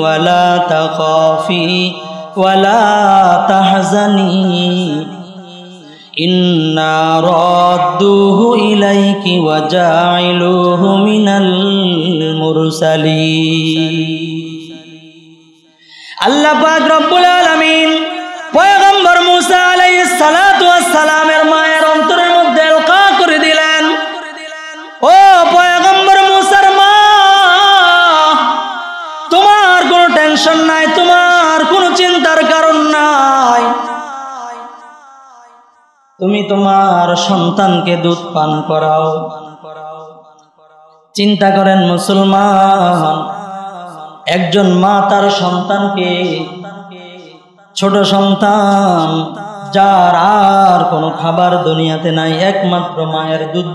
ولا تخافي ولا تحزني إنا رادوه إليك وجاعلوه من المرسلين। আল্লাহ পাক রব্বুল আলামিন পয়গম্বর মুসা আলাইহিস সালাতু ওয়াস সালামের মায়ের অন্তরের মধ্যে এলকা করে দিলেন, ও পয়গম্বর মুসার মা, তোমার কোনো টেনশন নাই, তোমার কোনো চিন্তার কারণ নাই। তুমি তোমার সন্তানকে দুধ পান করাও। চিন্তা করেন মুসলমান, একজন মা তার সন্তানকে, ছোট সন্তান যার আর কোনো খাবার দুনিয়াতে নাই, একমাত্র মায়ের দুধ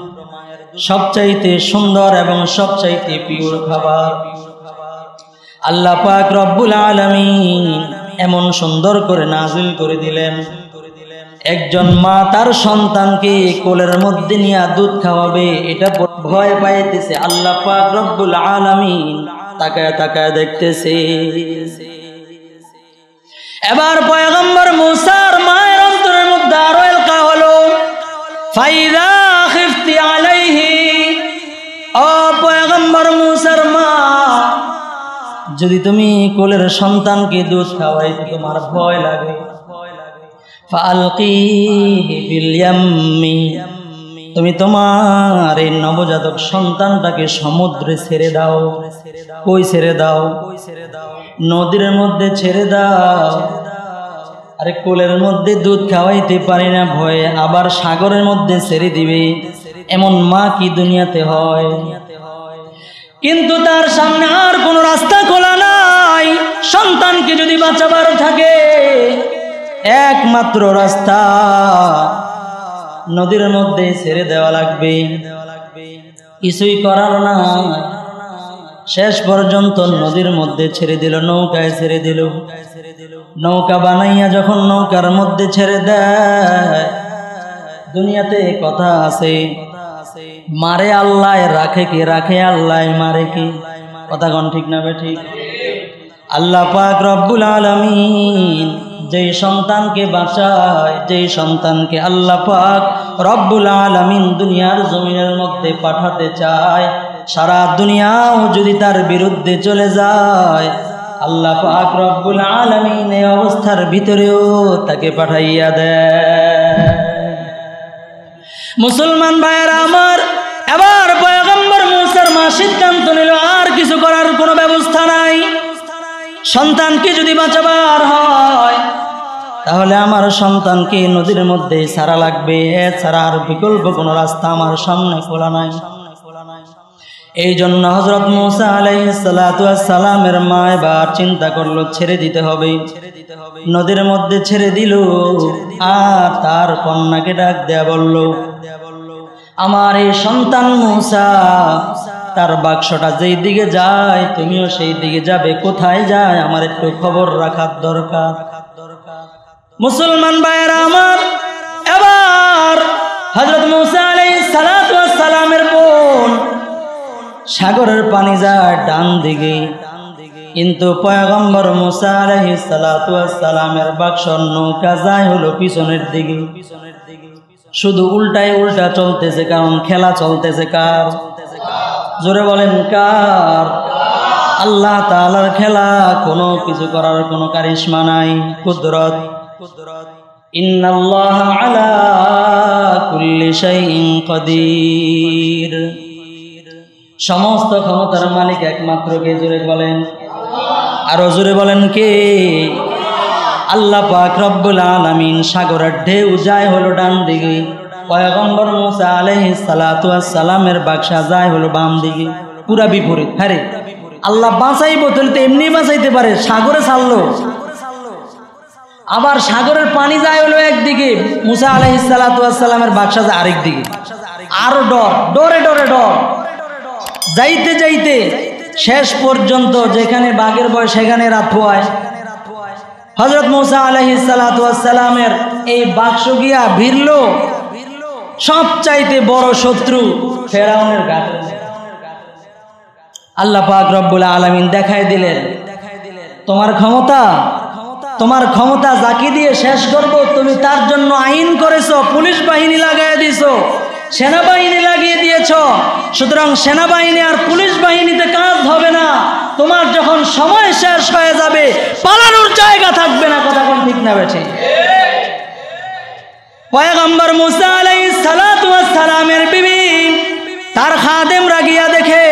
সবচাইতে সুন্দর এবং সবচাইতে পিওর খাবার। আল্লাহ পাক রব্বুল আলামিন এমন সুন্দর করে নাযিল করে দিলেন, একজন মা তার সন্তানকে কোলের মধ্যে নিয়ে দুধ খাওয়াবে, এটা ভয় পাইতেছে। আল্লাহ পাক রব্বুল আলামিন তাকায় তাকায় দেখতেছে। এবার পয়গম্বর মুসার মায়ের অন্তরের মধ্যে আরো এলকা হলো, ফাইদা খিফতি আলাইহি, ও পয়গম্বর মুসার মা, যদি তুমি কোলের সন্তানকে দুধ খাওয়াইতে তোমার ভয় লাগে, ফালকিহি ফিল ইয়াম্মি, তুমি তোমার এই নবজাতক সন্তানটাকে সমুদ্রে ছেড়ে দাও। কই ছেড়ে দাও? নদীর মধ্যে ছেড়ে দাও। আরে কোলের মধ্যে দুধ খাওয়াইতে পারি না ভয়ে আবার সাগরের মধ্যে ছেড়ে দিবে, এমন মা কি দুনিয়াতে হয়? কিন্তু তার সামনে আর কোনো রাস্তা খোলা নাই। সন্তানকে যদি বাঁচাবার থাকে, একমাত্র রাস্তা নদীর মধ্যে ছেড়ে দেওয়া লাগবে, কিছুই করার না। শেষ পর্যন্ত নদীর মধ্যে ছেড়ে দিল, নৌকায় ছেড়ে দিল। নৌকা বানাইয়া যখন নৌকার মধ্যে ছেড়ে দেয়, দুনিয়াতে কথা আছে, মারে আল্লাহ, রাখে কে? রাখে আল্লাহ, মারে কে? কথা কোন ঠিক না ঠিক? আল্লাহ পাক রব্বুল আলামিন যেই সন্তানকে বাঁচায়, যেই সন্তানকে আল্লাহ পাক রব্বুল আলামিন দুনিয়ার জমিনের মধ্যে পাঠাতে চায়, সারা দুনিয়াও যদি তার বিরুদ্ধে চলে যায়, আল্লাহ পাক রব্বুল আলামিন এই অবস্থার ভিতরেও তাকে পাঠাইয়া দেয়। মুসলমান ভাইয়েরা আমার, এবার পয়গম্বর মুসার মা সিদ্ধান্ত নিল, আর কিছু করার কোনো ব্যবস্থা নাই। সন্তানকে যদি বাঁচাবার হয়, তাহলে আমার সন্তানকে নদীর মধ্যে ছাড়া লাগবে, এছাড়া আর বিকল্প কোনো রাস্তা আমার সামনে খোলা নাই। এই জন্য হযরত মুসা আলাইহিস সালাতু ওয়াস সালামের মা এবার চিন্তা করলো, ছেড়ে দিতে হবে। নদীর মধ্যে ছেড়ে দিল, আর তার কন্যাকে ডাক দেয়া বলল, আমার এই সন্তান মুসা, তার বাক্সটা যেই দিকে যায় তুমিও সেই দিকে যাবে। কোথায় যায় আমার একটু খবর রাখার দরকার। মুসলমান ভাইয়েরা আমার, এবার হযরত মুসা আলাইহিস সালাতু ওয়াস সালামের বোন সাগরের পানি যায় ডান দিকে, কিন্তু পয়গম্বর মুসা আলাইহিস সালাতু ওয়াস সালামের বাক্স নৌকা যায় হলো পিছনের দিকে, শুধু উল্টায় উল্টা চলতেছে, কারণ খেলা চলতেছে কার? জোরে বলেন কার? আল্লাহ তাআলার খেলা, কোনো কিছু করার কোনো কারিশমা নাই, কুদরত। ইন্নাল্লাহা আলা কুল্লি শাইইন কাদির। সমস্ত ক্ষমতার মালিক একমাত্র কে? জোরে বলেন, আরো জোরে বলেন কে? আল্লাহ পাক রব্বুল আলামিন। সাগরের ঢেউ যায় হলো ডান দিকে, পয়গম্বর মুসা আলাইহিস সালাতু ওয়াস সালামের বাক্সা যায় হলো বাম দিকে, পুরা বিপরীত। হ্যাঁ, আল্লাহ বাঁচাইবো তাহলে তো এমনি বাঁচাইতে পারে, সাগরে ছাড়লো। আবার সাগরের পানি যায় হলো একদিকে, মুসা আলাইহিস সালাতু ওয়াস সালামের বাক্সা যায় আরেক দিকে। আরো ডরে ডরে ডর যাইতে যাইতে শেষ পর্যন্ত যেখানে বাঘের ভয় সেখানে রাত পোয়ায়। হযরত মুসা আলাইহিস সালাতু ওয়াস সালামের এই বাক্স গিয়া ভিড়ল সবচাইতে বড় শত্রু ফেরাউনের ঘাটে। আল্লাহ পাক রব্বুল আলামিন দেখাই দিলেন, তোমার ক্ষমতা যাকে দিয়ে শেষ করব, তুমি তার জন্য আইন করেছো, পুলিশ বাহিনী লাগাই দিয়েছো, সেনাবাহিনী লাগিয়ে দিয়েছ। সুতরাং সেনাবাহিনী আর পুলিশ বাহিনীতে কাজ হবে না। তোমার যখন সময় শেষ হয়ে যাবে, পালানোর জায়গা থাকবে না। কথা কোন ঠিক না বেঠে? পয়গম্বর মুসা আলাইহিস সালাতু ওয়াস সালামের বিবি তার খাদেমরা গিয়া দেখে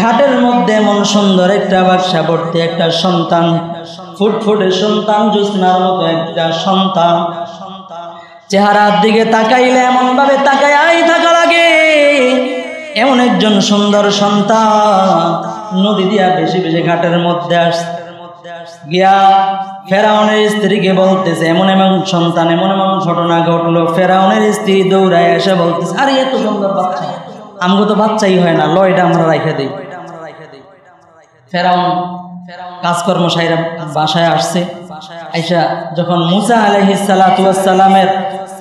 ঘাটের মধ্যে এমন সুন্দর একটা বাক্সা ভর্তি একটা সন্তান, ফুটফুটে সন্তান, জ্যোৎস্নার মতো একটা সন্তান। চেহারার দিকে তাকাইলে এমন ভাবে তাকাই থাকা লাগে, এমন একজন সুন্দর সন্তান নদী দিয়া বেশি বেশি ঘাটের মধ্যে গিয়া ফেরাউনের স্ত্রীকে বলতেছে, এমন এমন সন্তান, এমন এমন ঘটনা ঘটলো। ফেরাউনের স্ত্রী দৌড়ায় এসে বলতেছে, আরে এত সুন্দর বাচ্চা, আমগো তো বাচ্চাই হয় না, লয়টা আমরা রাইখা দিই। ফেরাউন কাজকর্ম সাইরা বাসায় আসছে, আইসা যখন মুসা আলাইহিস সালাতু ওয়াস সালামের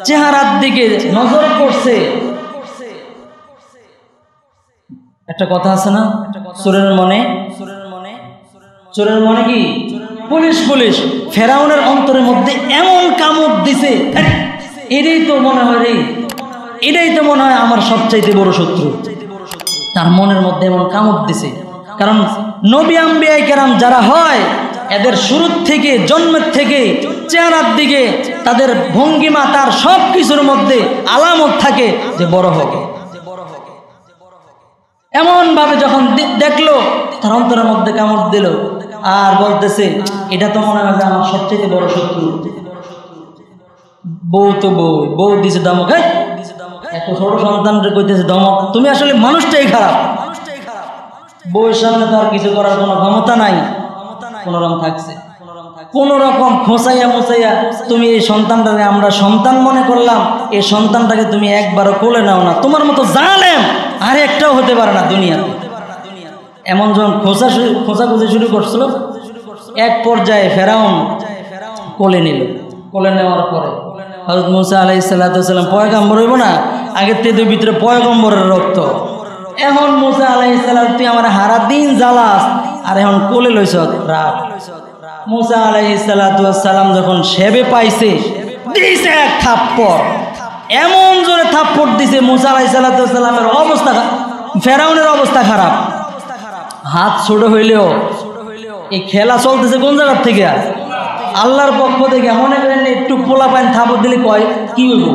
চেহারার দিকে নজর করছে, একটা কথা আছে না, চোরের মনে কি পুলিশ পুলিশ। ফেরাউনের অন্তরের মধ্যে এমন কামড় দিছে, এটাই তো মনে হয় রে, এটাই তো মনে হয় আমার সবচাইতে বড় শত্রু। তার মনের মধ্যে এমন কামড় দিছে, কারণ নবী আম্বিয়া কেরাম যারা হয়, এদের শুরু থেকে, জন্মের থেকে চেহারার দিকে তাদের ভঙ্গিমা, তার সব কিছুর মধ্যে আলামত থাকে যে বড় হবে। এমন ভাবে যখন দেখলো, তার অন্তরের মধ্যে কামড় দিল আর বলতেছে, এটা তো মনে হয় আমার সবচেয়ে বড় শত্রু। বউ তো বউ দিছে ধমক, এত ছোট সন্তান কইতেছে ধমক, তুমি আসলে মানুষটাই খারাপ। বউয়ের সামনে তো আর কিছু করার কোনো ক্ষমতা নাই, কোনরকম থাকছে, কোন রকম খোঁচাইয়া মোচাইয়া তুমি এই সন্তানটাকে আমরা সন্তান মনে করলাম, এই সন্তানটাকে তুমি একবারও কোলে নাও না, তোমার মতো জালেম আর একটাও হতে পারে না দুনিয়াতে। এমন যখন খোঁচাখুচি শুরু করছিল, এক পর্যায়ে ফেরাউন কোলে নিল। কোলে নেওয়ার পরে হযরত মুসা আলাইহিস সালাতু ওয়াস সালাম পয়গম্বর হইব না, আগের থেকে ভিতরে পয়গম্বরের রক্ত। এখন মুসা আলাইহিস সালাম, তুই আমার হারা দিন জ্বালাস, আর এখন কোলে লইছ, রাগ। মুসা আলাইহিস সালাতু ওয়াস সালাম যখন সেবে পাইছে, দিছে এক থাপ্পড়, এমন জোরে থাপ্পড় দিছে, মুসা আলাইহিস সালাতু ওয়াস সালামের অবস্থা, ফেরাউনের অবস্থা খারাপ। হাত ছোট হইলেও এই খেলা চলতেছে কোন জায়গার থেকে? আল্লাহর পক্ষ থেকে। মনে করেন একটু পোলা পাইন থাপড় দিলে কয় কি হইব,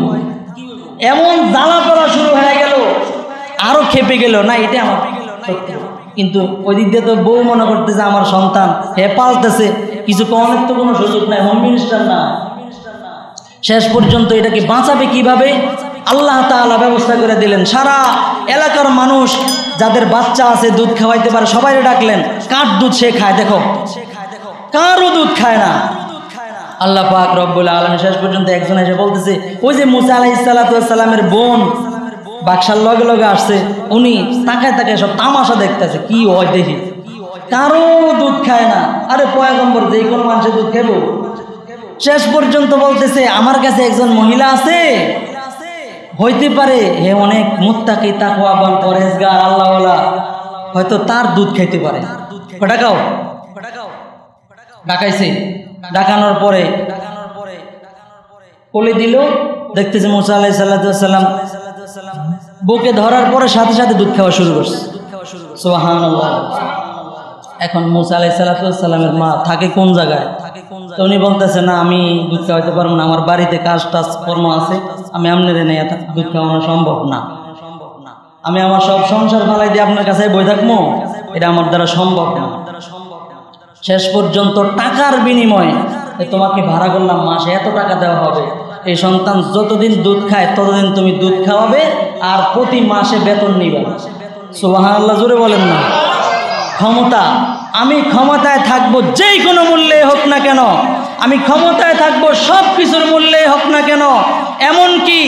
এমন জ্বালা পড়া শুরু হয়ে গেল, আরো খেপে গেল, না এটা আমার শত্রু। কিন্তু ওই দিক দিয়ে তো বউ মনে করতেছে আমার সন্তান, হে পালতেছে, কিছু কমানোর তো কোনো সুযোগ নাই, হোম মিনিস্টার না। শেষ পর্যন্ত এটাকে বাঁচাবে কিভাবে? আল্লাহ তাআলা ব্যবস্থা করে দিলেন। সারা এলাকার মানুষ যাদের বাচ্চা আছে, দুধ খাওয়াইতে পারে, সবাই ডাকলেন, কার দুধ সে খায়, দেখো কারও দুধ খায় না। আল্লাহ পাক রব্বুল আলামিন শেষ পর্যন্ত একজন এসে বলতেছে, ওই যে মুসা আলাইহিস সালাতু ওয়াস সালামের বোন বাক্সার লগে লগে আসছে, উনি তাকায় তাকায় সব তামাশা দেখতেছে, কি হয় দেখি, কারো দুধ খায় না। আরে পয়গম্বর, যে কোনো মানুষের দুধ খাবো? শেষ পর্যন্ত বলতেছে, আমার কাছে একজন মহিলা আছে, হইতে পারে হে অনেক মুত্তাকি, তাকওয়াবান, পরহেজগার, আল্লাহওয়ালা, হয়তো তার দুধ খাইতে পারে। ডাকাও, ডাকাইছে। ডাকানোর পরে কোলে দিল, দেখতেছে মুসা আলাইহিস সালাম বুকে ধরার পরে সাথে সাথে দুধ খাওয়া শুরু করছে। সুবহানাল্লাহ। এখন মুসা আলাইহিস সালামের মা থাকে কোন জায়গায়, তো উনি বলতেছে না আমি দুধ খাওয়াইতে পারবো না, আমার বাড়িতে কাজ টাজ কর্ম আছে, আমি আপনাদের নিয়ে দুধ খাওয়ানো সম্ভব না, আমি আমার সব সংসার ফালাই দিয়ে আপনার কাছে বই থাকবো, এটা আমার দ্বারা সম্ভব না। শেষ পর্যন্ত টাকার বিনিময়ে তোমাকে ভাড়া করলাম, মাসে এত টাকা দেওয়া হবে, এই সন্তান যতদিন দুধ খায় ততদিন তুমি দুধ খাওয়াবে আর প্রতি মাসে বেতন নিবে। সুবহানাল্লাহ, জোরে বলেন না। ক্ষমতা, আমি ক্ষমতায় থাকবো যেই কোনো মূল্যে হোক না কেন, আমি ক্ষমতায় থাকবো সব কিছুর মূল্যে হোক না কেন, এমনকি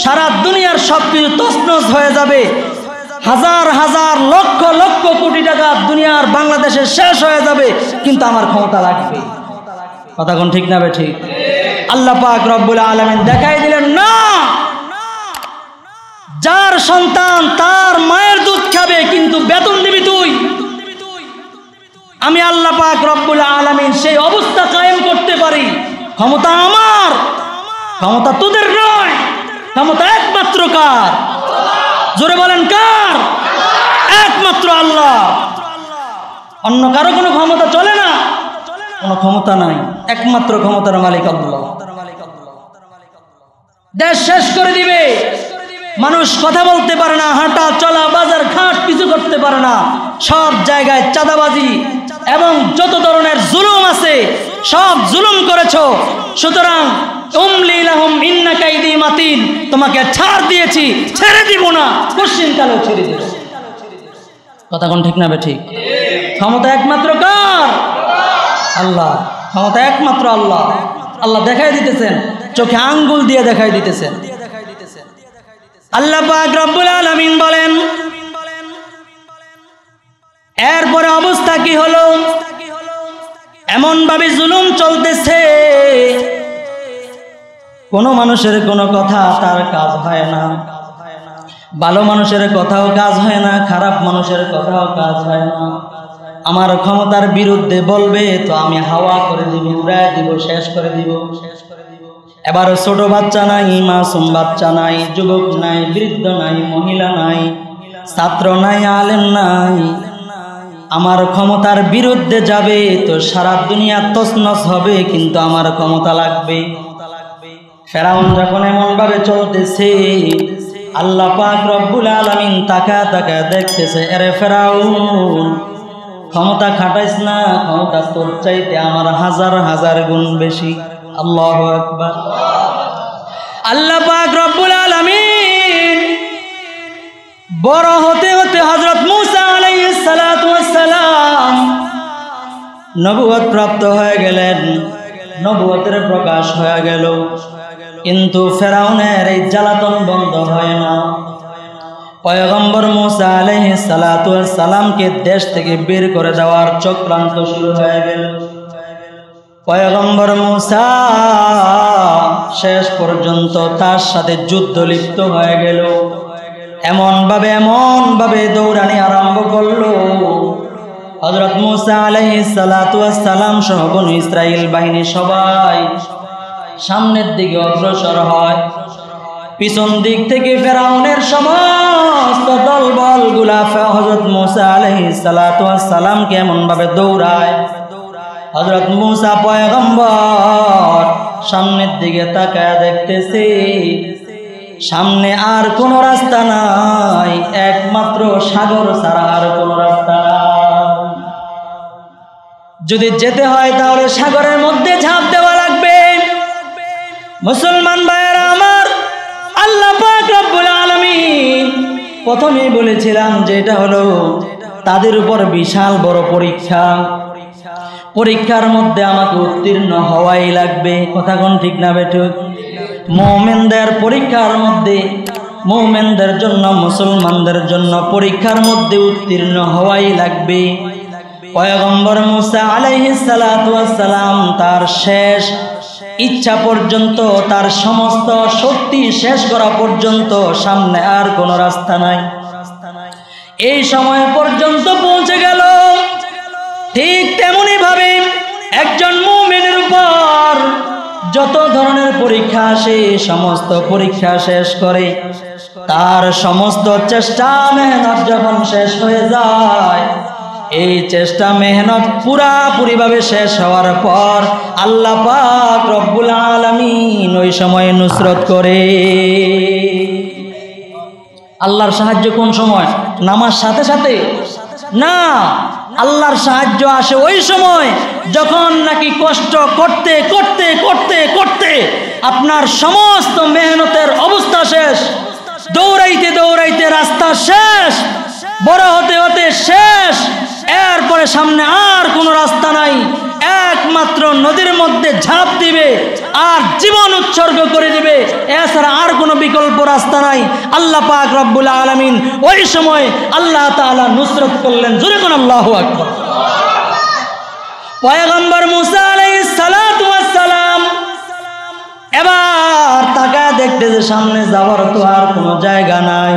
সারা দুনিয়ার সব কিছু তছনছ হয়ে যাবে, হাজার হাজার লক্ষ লক্ষ কোটি টাকা দুনিয়ার বাংলাদেশে শেষ হয়ে যাবে, কিন্তু আমার ক্ষমতা লাগবে। কথা কোন ঠিক না বে ঠিক? আল্লাহ পাক রব্বুল আলামিন দেখাই দিলেন, না, যার সন্তান তার মায়ের দুধ খাবে কিন্তু বেতন দিবি তুই, আমি আল্লাহ পাক রব্বুল আলামিন সেই অবস্থা কায়েম করতে পারি। ক্ষমতা আমার, ক্ষমতা তোদের নয়, ক্ষমতা একমাত্র কার? জোরে বলেন কার? একমাত্র আল্লাহ। অন্য কারো কোনো ক্ষমতা চলে না, কোনো ক্ষমতা নাই, একমাত্র ক্ষমতার মালিক আল্লাহ। দেশ শেষ করে দিবে, মানুষ কথা বলতে পারে না, হাঁটা চলা বাজার ঘাট কিছু করতে পারে না, সব জায়গায় চাঁদাবাজি এবং যত ধরনের জুলুম আছে সব জুলুম করেছো, সুতরাং উমলি লাহুম ইন্না কাইদি মাতিন, তোমাকে ছাড় দিয়েছি, ছেড়ে দিব না, পশ্চিমকালেও ছেড়ে দিব। কথা কোন ঠিক না বে ঠিক? ক্ষমতা একমাত্র কার? আল্লাহ। ক্ষমতা একমাত্র আল্লাহ। আল্লাহ দেখাই দিতেছেন, চোখে আঙ্গুল দিয়ে দেখাই দিতেছেন। আল্লাহ পাক রব্বুল আলামিন বলেন, এরপরে অবস্থা কি হলো? এমন ভাবে জুলুম চলতেছে, কোন মানুষের কোনো কথা তার কাজ হয় না, ভালো মানুষের কথাও কাজ হয় না, খারাপ মানুষের কথাও কাজ হয় না। আমার ক্ষমতার বিরুদ্ধে বলবে তো আমি হাওয়া করে দিব, উড়ায় দিব, শেষ করে দিব। এবার ছোট বাচ্চা নাই, মাসুম বাচ্চা নাই, যুবক নাই, বৃদ্ধ নাই, মহিলা নাই, ছাত্র নাই, আলেম নাই, আমার ক্ষমতার বিরুদ্ধে যাবে তো সারা দুনিয়া তছনছ হবে, কিন্তু আমার ক্ষমতা লাগবে। ফেরাউন যখন এমন ভাবে চলতেছে, আল্লাহ পাক রব্বুল আলামিন তাকায় তাকায় দেখতেছে, আরে ফেরাউন, ক্ষমতা খাটাইস না, ক্ষমতা তোর চাইতে আমার হাজার হাজার গুণ বেশি। আল্লাহু আকবার। আল্লাহ পাক রব্বুল আলামিন বড় হতে হতে হযরত মূসা আলাইহিস সালাতু ওয়াস সালাম নবুয়ত প্রাপ্ত হয়ে গেলেন, নবুয়তের প্রকাশ হয়ে গেল, কিন্তু ফেরাউনের এই জ্বালাতন বন্ধ হয় না। পয়গম্বর মূসা আলাইহিস সালাতু ওয়াস সালামকে দেশ থেকে বের করে দেওয়ার চক্রান্ত শুরু হয়ে গেল। পয়গম্বর মূসা শেষ পর্যন্ত তার সাথে যুদ্ধ লিপ্ত হয়ে গেল। এমন ভাবে দৌড়ানি আরম্ভ করলো, হযরত মূসা আলাইহিস সালাতু ওয়াস সালাম সহ বনী ইসরাইল বাহিনী সবাই সামনের দিকে অগ্রসর হয়। পিছন দিক থেকে ফেরাউনের সমস্ত দলবলগুলা হযরত মূসা আলাইহিস সালাতু ওয়াস সালামকে এমন ভাবে দৌড়ায়, হযরত মূসা পয়গম্বর সামনের দিকে তাকায় দেখতেছে সামনে আর কোনো রাস্তা নাই, একমাত্র সাগর ছাড়া আর কোনো রাস্তা নাই। যদি যেতে হয় তাহলে সাগরের মধ্যে ঝাঁপ দেওয়া লাগবে। মুসলমান ভাইয়েরা আমার, আল্লাহ পাক রব্বুল আলামিন প্রথমেই বলেছিলাম যে এটা হলো তাদের উপর বিশাল বড় পরীক্ষা। পরীক্ষার মধ্যে আমাকে উত্তীর্ণ হওয়াই লাগবে। কথা কোন ঠিক না বেঠিক? মুমিনদের পরীক্ষার মধ্যে, মুমিনদের জন্য, মুসলমানদের জন্য পরীক্ষার মধ্যে উত্তীর্ণ হওয়াই লাগবে। পয়গম্বর মূসা আলাইহিস সালাতু ওয়াস সালাম তার শেষ ইচ্ছা পর্যন্ত, তার সমস্ত শক্তি শেষ করা পর্যন্ত সামনে আর কোনো রাস্তা নাই। এই সময় পর্যন্ত পৌঁছে গেল ঠিক তেমনি ভাবে একজন মুমিনের উপর যত ধরনের পরীক্ষা আসে সমস্ত পরীক্ষা শেষ করে তার সমস্ত চেষ্টা মেহনত যখন শেষ হয়ে যায়, এই চেষ্টা মেহনত পুরাপুরিভাবে শেষ হওয়ার পর আল্লাহ পাক রব্বুল আলামিন ওই সময় নুসরত করে। আল্লাহর সাহায্য কোন সময়? নামাজ সাথে সাথে না, আল্লাহর সাহায্য আসে ওই সময় যখন নাকি কষ্ট করতে করতে করতে করতে আপনার সমস্ত মেহনতের অবস্থা শেষ, দৌড়াইতে দৌড়াইতে রাস্তা শেষ, বড় হতে হতে শেষ, এরপরে সামনে আর কোনো রাস্তা নাই, একমাত্র নদীর মধ্যে ঝাঁপ দিবে আর জীবন উৎসর্গ করে দিবে, এছাড়া আর কোনো বিকল্প রাস্তা নাই। আল্লাহ পাক রব্বুল আলামিন ওই সময় আল্লাহ তাআলা নুসরত করলেন। জোরে কোন আল্লাহু আকবার। পয়গম্বর মুসা আলাইহিস সালাতু ওয়াস সালাম এবার তাকায় দেখতে যে সামনে যাওয়ার তো আর কোনো জায়গা নাই।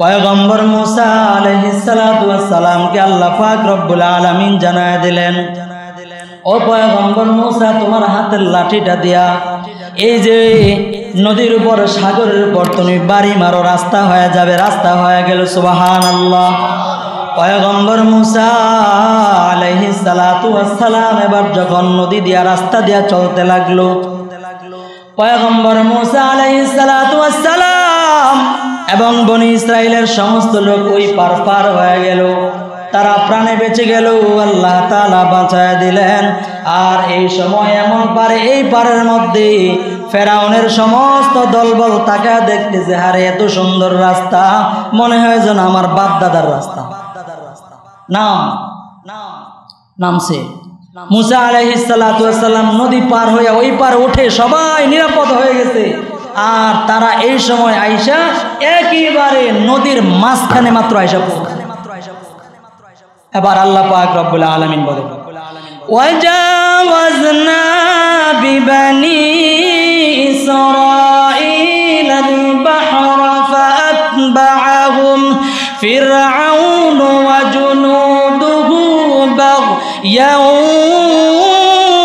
পয়গম্বর মুসা আলাইহিস সালাতু ওয়াস সালামকে আল্লাহ পাক রব্বুল আলামিন জানায় দিলেন, ও পয়গম্বর মুসা, তোমার হাতের লাঠিটা দিয়া এই যে নদীর উপর সাগরের উপর তুমি বাড়ি মারো, রাস্তা হয়ে যাবে। রাস্তা হয়ে গেল, সুবহানাল্লাহ। পয়গম্বর মুসা আলাইহিস সালাতু ওয়াস সালাম এবার যখন নদী দিয়া রাস্তা দিয়া চলতে লাগলো, পয়গম্বর মুসা আলাইহিস সালাতু ওয়াস সালাম এবং বনি ইসরাইলের সমস্ত লোক ওই পার পার হয়ে গেল, তারা প্রাণে বেঁচে গেল, আল্লাহ তাআলা বাঁচায় দিলেন। আর এই সময় এমন পারে, এই পারের মধ্যে ফেরাউনের সমস্ত দলবল তাকে দেখতেছে, আরে এত সুন্দর রাস্তা, মনে হয় যেন আমার বাপ দাদার রাস্তা। নামছে মুসা আলাইহিস সালাতু ওয়াস সালাম নদী পার হয়ে ওই পার উঠে সবাই নিরাপদ হয়ে গেছে। আর তারা এই সময় আইসা একেবারে নদীর মাঝখানে মাত্র আইসা পড়ছে। এবার আল্লাহ পাক রব্বুল আলামিন বলেন, ওয়াজাওয়াজনা বিবানি ইসরাঈলাল বাহরা ফাআতবাআহুম ফিরআউন ওয়া জুনুদুহু বাগয়ান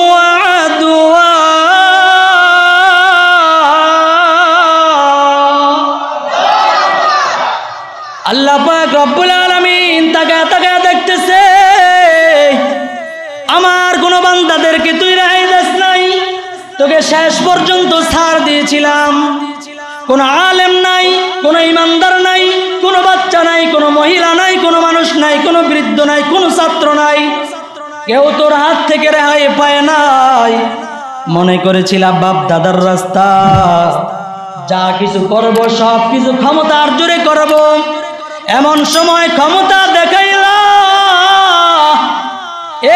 ওয়া আদওয়া। আল্লাহ পাক রব্বুল আলামিন তাকা তাকা দেখতেছে, আমার কোন বান্দাদেরকে তুই রেহাই দিস নাই, তোকে শেষ পর্যন্ত ছাড় দিয়েছিলাম। কোন আলেম নাই, কোন ইমানদার নাই, কোন বাচ্চা নাই, কোন মহিলা নাই, কোন মানুষ নাই, কোন বৃদ্ধ নাই, কোন ছাত্র নাই, কেউ তোর হাত থেকে রেহাই পায় নাই। মনে করেছিলাম বাপ দাদার রাস্তা, যা কিছু করব সব কিছু ক্ষমতার জোরে করব, এমন সময় ক্ষমতা দেখাইলা।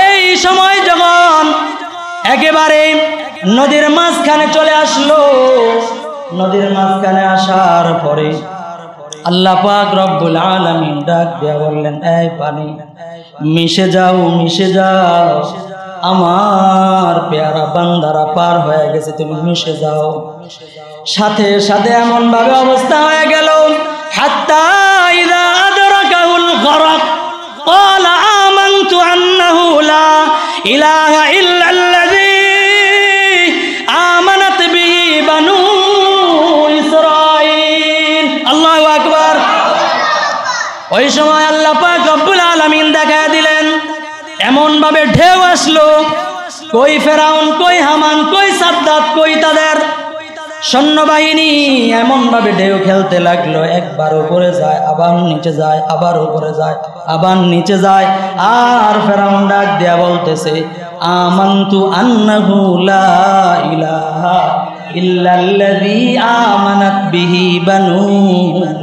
এই সময় যখন একেবারে নদীর মাঝখানে চলে আসলো, নদীর মাঝখানে আসার পরে আল্লাহ পাক রব্বুল আলামিন ডাক দিয়া বললেন, এই পানি মিশে যাও, মিশে যাও, আমার পেয়ারা বান্দারা পার হয়ে গেছে, তুমি মিশে যাও। সাথে সাথে এমন ভাবে অবস্থা হয়ে গেল, হাত্তা ইযা আদরাকাহুল গরক ক্বালা আমানতু আন্নাহু লা ইলাহা ইল্লাল্লাযী আমানাত বিহি বানু ইসরাঈল। আল্লাহু আকবার। ওই সময় আল্লাহ পাক রব্বুল আলামিন দেখায় দিলেন, এমন ভাবে ঢেউ আসলো, কই ফেরাউন, কই হামান, কই সাদ্দাত, কই তাদের সৈন্যবাহিনী এমন ভাবে ঢেউ খেলতে লাগলো, একবার উপরে যায়, আবার নিচে যায়, আবার উপরে যায়, আবার নিচে যায়। আর ফেরাউন ডাক দিয়া বলতেছে, আমানতু আন্নাহু লা ইলাহা ইল্লাল্লাযী আমানাত বিহি বানু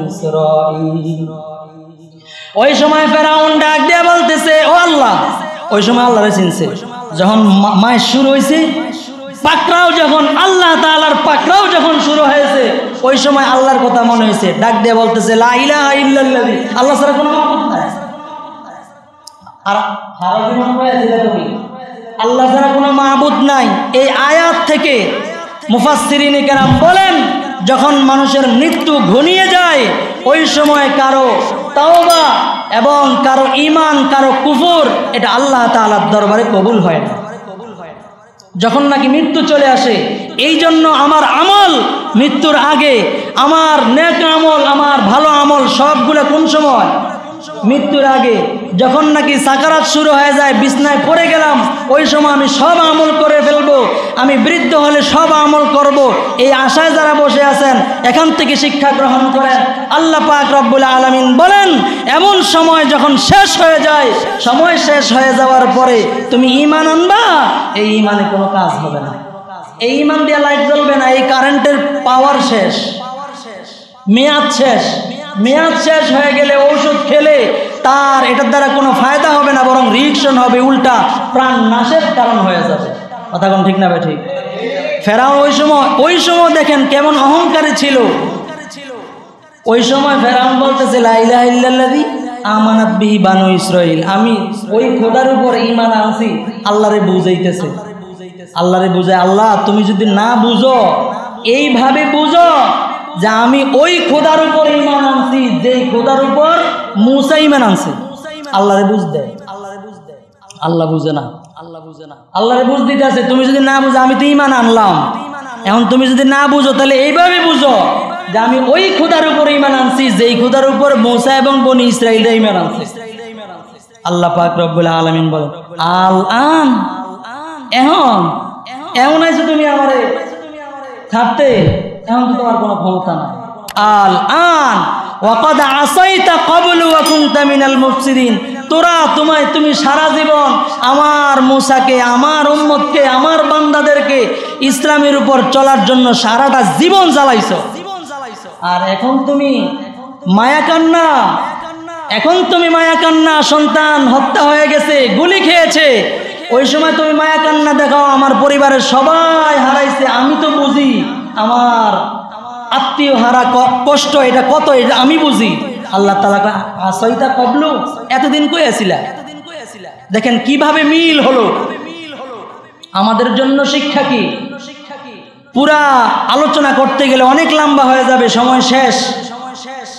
ইসরাঈল। ওই সময় ফেরাউন ডাক দিয়া বলতেছে, ও আল্লাহ, ওই সময় আল্লাহরে চিনছে, যখন মাস শুরু হয়েছে, পাকড়াও যখন আল্লাহ তাআলার পাকড়াও যখন শুরু হয়েছে, ওই সময় আল্লাহর কথা মনে হয়েছে, ডাক দিয়ে বলতেছে, লা ইলাহা ইল্লাল্লাযী, আল্লাহ ছাড়া কোনো মাবুদ নাই। আর হারাজীবন হয়েছিল তুমি, আল্লাহ ছাড়া কোনো মাবুদ নাই। এই আয়াত থেকে মুফাসসিরিনে কেরাম বলেন, যখন মানুষের মৃত্যু ঘনিয়ে যায়, ওই সময় কারো তাওবা এবং কারো ঈমান কারো কুফর এটা আল্লাহ তাআলার দরবারে কবুল হয় না। যখন নাকি মৃত্যু চলে আসে, এই জন্য আমার আমল মৃত্যুর আগে, আমার নেক আমল আমার ভালো আমল সবগুলো কোন সময়? মৃত্যুর আগে। যখন নাকি সাকারাত শুরু হয়ে যায়, বিছনায় পড়ে গেলাম, ওই সময় আমি সব আমল করে ফেলবো, আমি বৃদ্ধ হলে সব আমল করব, এই আশায় যারা বসে আছেন এখান থেকে শিক্ষা গ্রহণ করেন। আল্লাহ পাক রব্বুল আলামিন বলেন, এমন সময় যখন শেষ হয়ে যায়, সময় শেষ হয়ে যাওয়ার পরে তুমি ঈমান আনবা, এই ঈমানে কোনো কাজ হবে না, এই ঈমান দিয়ে লাইট জ্বলবে না, এই কারেন্টের পাওয়ার শেষ, মেয়াদ শেষ। মেয়াদ শেষ হয়ে গেলে ঔষধ খেলে তার এটার দ্বারা কোনো ফায়দা হবে না, বরং রিঅ্যাকশন হবে, উল্টা প্রাণ নাশের কারণ হয়ে যাবে। কথা কোন ঠিক না ভাই? ঠিক। ফেরাউন ওই সময় দেখেন কেমন অহংকারী ছিল। ওই সময় ফেরাউন বলতেছে লা ইলাহা ইল্লাল্লাযী আমানাত বিহি বানু ইসরাঈল, আমি ওই খোদার উপর ঈমান আনছি। আল্লাহরে বুঝাইতেছে, আল্লাহরে বুঝায়, আল্লাহ তুমি যদি না বুঝো, এইভাবে বুঝো যে আমি ওই খোদার উপর ঈমান আনছি যেই খোদার উপর মূসা ঈমান আনছে। আল্লাহরে বুঝ দেয়, আল্লাহ বুঝে না, আল্লাহরে বুঝ দিতে আছে। তুমি যদি না বুঝো, আমি তো ঈমান আনলাম, এখন তুমি যদি না বুঝো তাহলে এইভাবে বুঝো যে আমি ওই খোদার উপর ঈমান আনছি যেই খোদার উপর মূসা এবং বনি ইসরাঈলরা ঈমান আনছে। আল্লাহ পাক রব্বুল আলামিন বলেন, আল আন, এখন আইছো তুমি আমারে ছাড়তে, এখন তো তোমার কোনো ক্ষমতা নাই। আল আন ওয়াকাদ আসাইতা ক্বাবলু ওয়া কুনতা মিনাল মুফসিদিন, তুমি সারা জীবন আমার মূসাকে, আমার উম্মতকে, আমার বান্দাদেরকে ইসলামের উপর চলার জন্য সারাটা জীবন জ্বালাইছো, আর এখন তুমি মায়া কান্না, সন্তান হত্যা হয়ে গেছে, গুলি খেয়েছে, ওই সময় তুমি মায়া কান্না দেখাও, আমার পরিবারের সবাই হারাইছে, আমি তো বুঝি আমার আত্মীয় হারা কষ্ট এটা কত, এটা আমি বুঝি। আল্লাহ তাআলা আসাইতা ক্বাবলু, এতদিন কই আছিলা? দেখেন কিভাবে মিল হলো। আমাদের জন্য শিক্ষা কি? পুরা আলোচনা করতে গেলে অনেক লম্বা হয়ে যাবে, সময়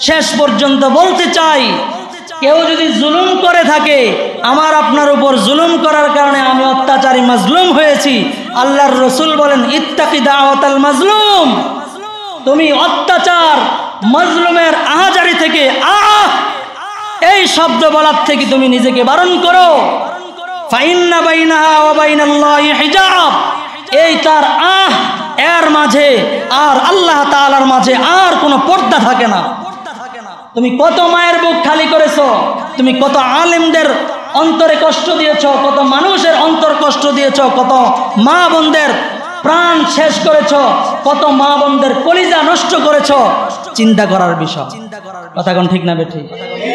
শেষ পর্যন্ত বলতে চাই, কেউ যদি জুলুম করে থাকে, আমার আপনার উপর জুলুম করার কারণে আমি অত্যাচারী মাজলুম হয়েছি, আল্লাহর রাসূল বলেন ইত্তাকি দাওয়াতাল মাজলুম, তুমি অত্যাচার মাজলুমের আহাজারি থেকে এই শব্দ বলার থেকে তুমি নিজেকে বারণ করো। ফাইন্না বাইনাহা ওয়া বাইনাল্লাহি হিজাব, এই তার এর মাঝে আর আল্লাহ তাআলার মাঝে আর কোনো পর্দা থাকে না। তুমি কত মায়ের বুক খালি করেছো, তুমি কত আলেমদের অন্তরে কষ্ট দিয়েছো, কত মানুষের অন্তর কষ্ট দিয়েছো, কত মা বোনদের প্রাণ শেষ করেছো, কত মা বোনদের কলিজা নষ্ট করেছো, চিন্তা করার বিষয়। কথা কোন ঠিক না বেঠিক?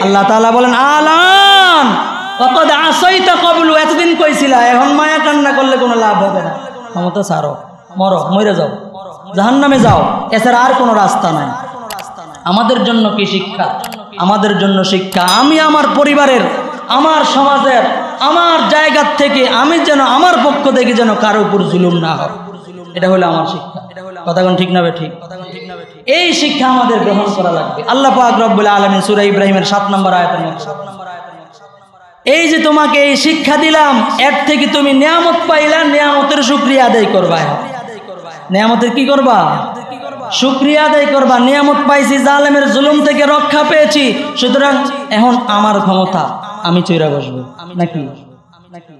আল্লাহ তাআলা বলেন আলান ওয়াকাদ আসাইতা ক্বাবলু, এতদিন কইছিলা, এখন মায়া কান্না করলে কোনো লাভ হবে না, ক্ষমতা ছাড়ো, মরে যাও, জাহান্নামে যাও, এছাড়া আর কোনো রাস্তা নাই। আমাদের জন্য কি শিক্ষা? আমাদের জন্য শিক্ষা, আমি আমার পরিবারের, আমার সমাজের, আমার জায়গার থেকে আমি যেন আমার পক্ষ থেকে যেন কারো উপর জুলুম না হয়, এটা হলো আমার শিক্ষা। কথা কোন ঠিক না ঠিক? এই শিক্ষা আমাদের গ্রহণ করা লাগবে। আল্লাহ পাক রব্বুল আলামিন সূরা ইব্রাহিমের 7 নম্বর আয়াতের মধ্যে, এই যে তোমাকে এই শিক্ষা দিলাম, এর থেকে তুমি নিয়ামত পাইলা, নিয়ামতের শুকরিয়া আদায় করবা। নিয়ামতের কি করবা? শুকরিয়া আদায় করবা। নিয়ামত পাইছি, জালেমের জুলুম থেকে রক্ষা পেয়েছি, সুতরাং এখন আমার ক্ষমতা, আমি চইরা বসবো নাকি?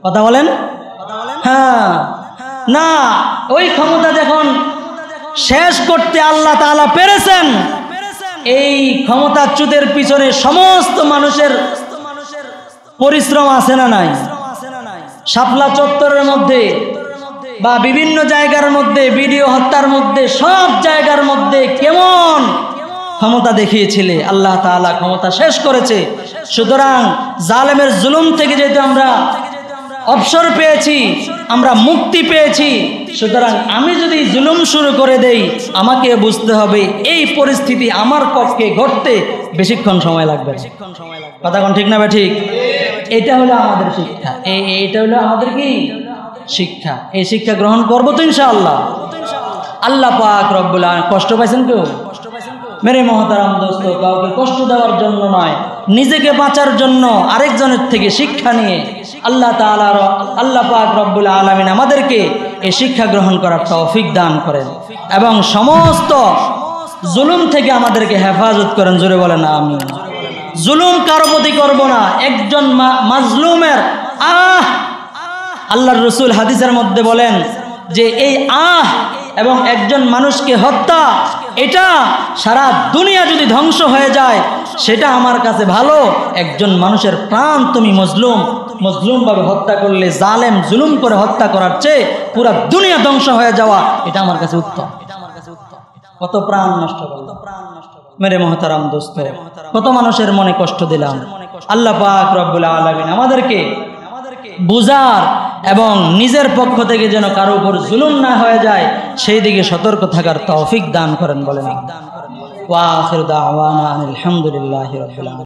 কথা বলেন? হ্যাঁ না, ওই ক্ষমতা যখন শেষ করতে আল্লাহ তাআলা পেরেছেন, এই ক্ষমতাচ্যুতের পিছনে সমস্ত মানুষের পরিশ্রম আছে না নাই? শাপলা চত্বরের মধ্যে বা বিভিন্ন জায়গার মধ্যে, ভিডিও হত্যার মধ্যে, সব জায়গার মধ্যে কেমন ক্ষমতা দেখিয়েছিলে, আল্লাহ তাআলা ক্ষমতা শেষ করেছে। সুতরাং জালেমের জুলুম থেকে যেহেতু আমরা অবসর পেয়েছি, আমরা মুক্তি পেয়েছি, সুতরাং আমি যদি জুলুম শুরু করে দেই, আমাকে বুঝতে হবে এই পরিস্থিতি আমার পক্ষে ঘটতে বেশিক্ষণ সময় লাগবে। কথা কোন ঠিক না ঠিক? এটা হলো আমাদের শিক্ষা, এইটা হলো আমাদের কি শিক্ষা। এই শিক্ষা গ্রহণ করবো তো ইনশাআল্লাহ। আল্লাহ পাক রব্বুল আলামিন, কষ্ট পাইছেন কেউ? মেরে মহতারাম দোস্ত, কাউকে কষ্ট দেওয়ার জন্য নয়, নিজেকে বাঁচার জন্য আরেকজনের থেকে শিক্ষা নিয়ে আল্লাহ পাক রব্বুল আলামিন আমাদেরকে এই শিক্ষা গ্রহণ করার তৌফিক দান করেন এবং সমস্ত জুলুম থেকে আমাদেরকে হেফাজত করেন। জোরে বলেন আমিন। জুলুম কারো প্রতি করব না। একজন মাজলুমের আল্লাহর রাসূল হাদিসের মধ্যে বলেন যে এই এবং একজন মানুষকে হত্যা, এটা সারা দুনিয়া যদি ধ্বংস হয়ে যায় সেটা আমার কাছে ভালো। একজন মানুষের প্রাণ তুমি মজলুমভাবে হত্যা করলে, জালেম জুলুম করে হত্যা করার চেয়ে পুরা দুনিয়া ধ্বংস হয়ে যাওয়া এটা আমার কাছে উত্তম। কত প্রাণ নষ্ট করল মেরে মুহতারাম দোস্ত, কত মানুষের মনে কষ্ট দিলাম। আল্লাহ পাক রব্বুল আলামিন আমাদেরকে বুঝার এবং নিজের পক্ষ থেকে যেন কারো উপর জুলুম না হয়ে যায় সেই দিকে সতর্ক থাকার তৌফিক দান করেন। বলেন ওয়া আখিরু দাওয়ানা আলহামদুলিল্লাহি রাব্বিল আলামিন।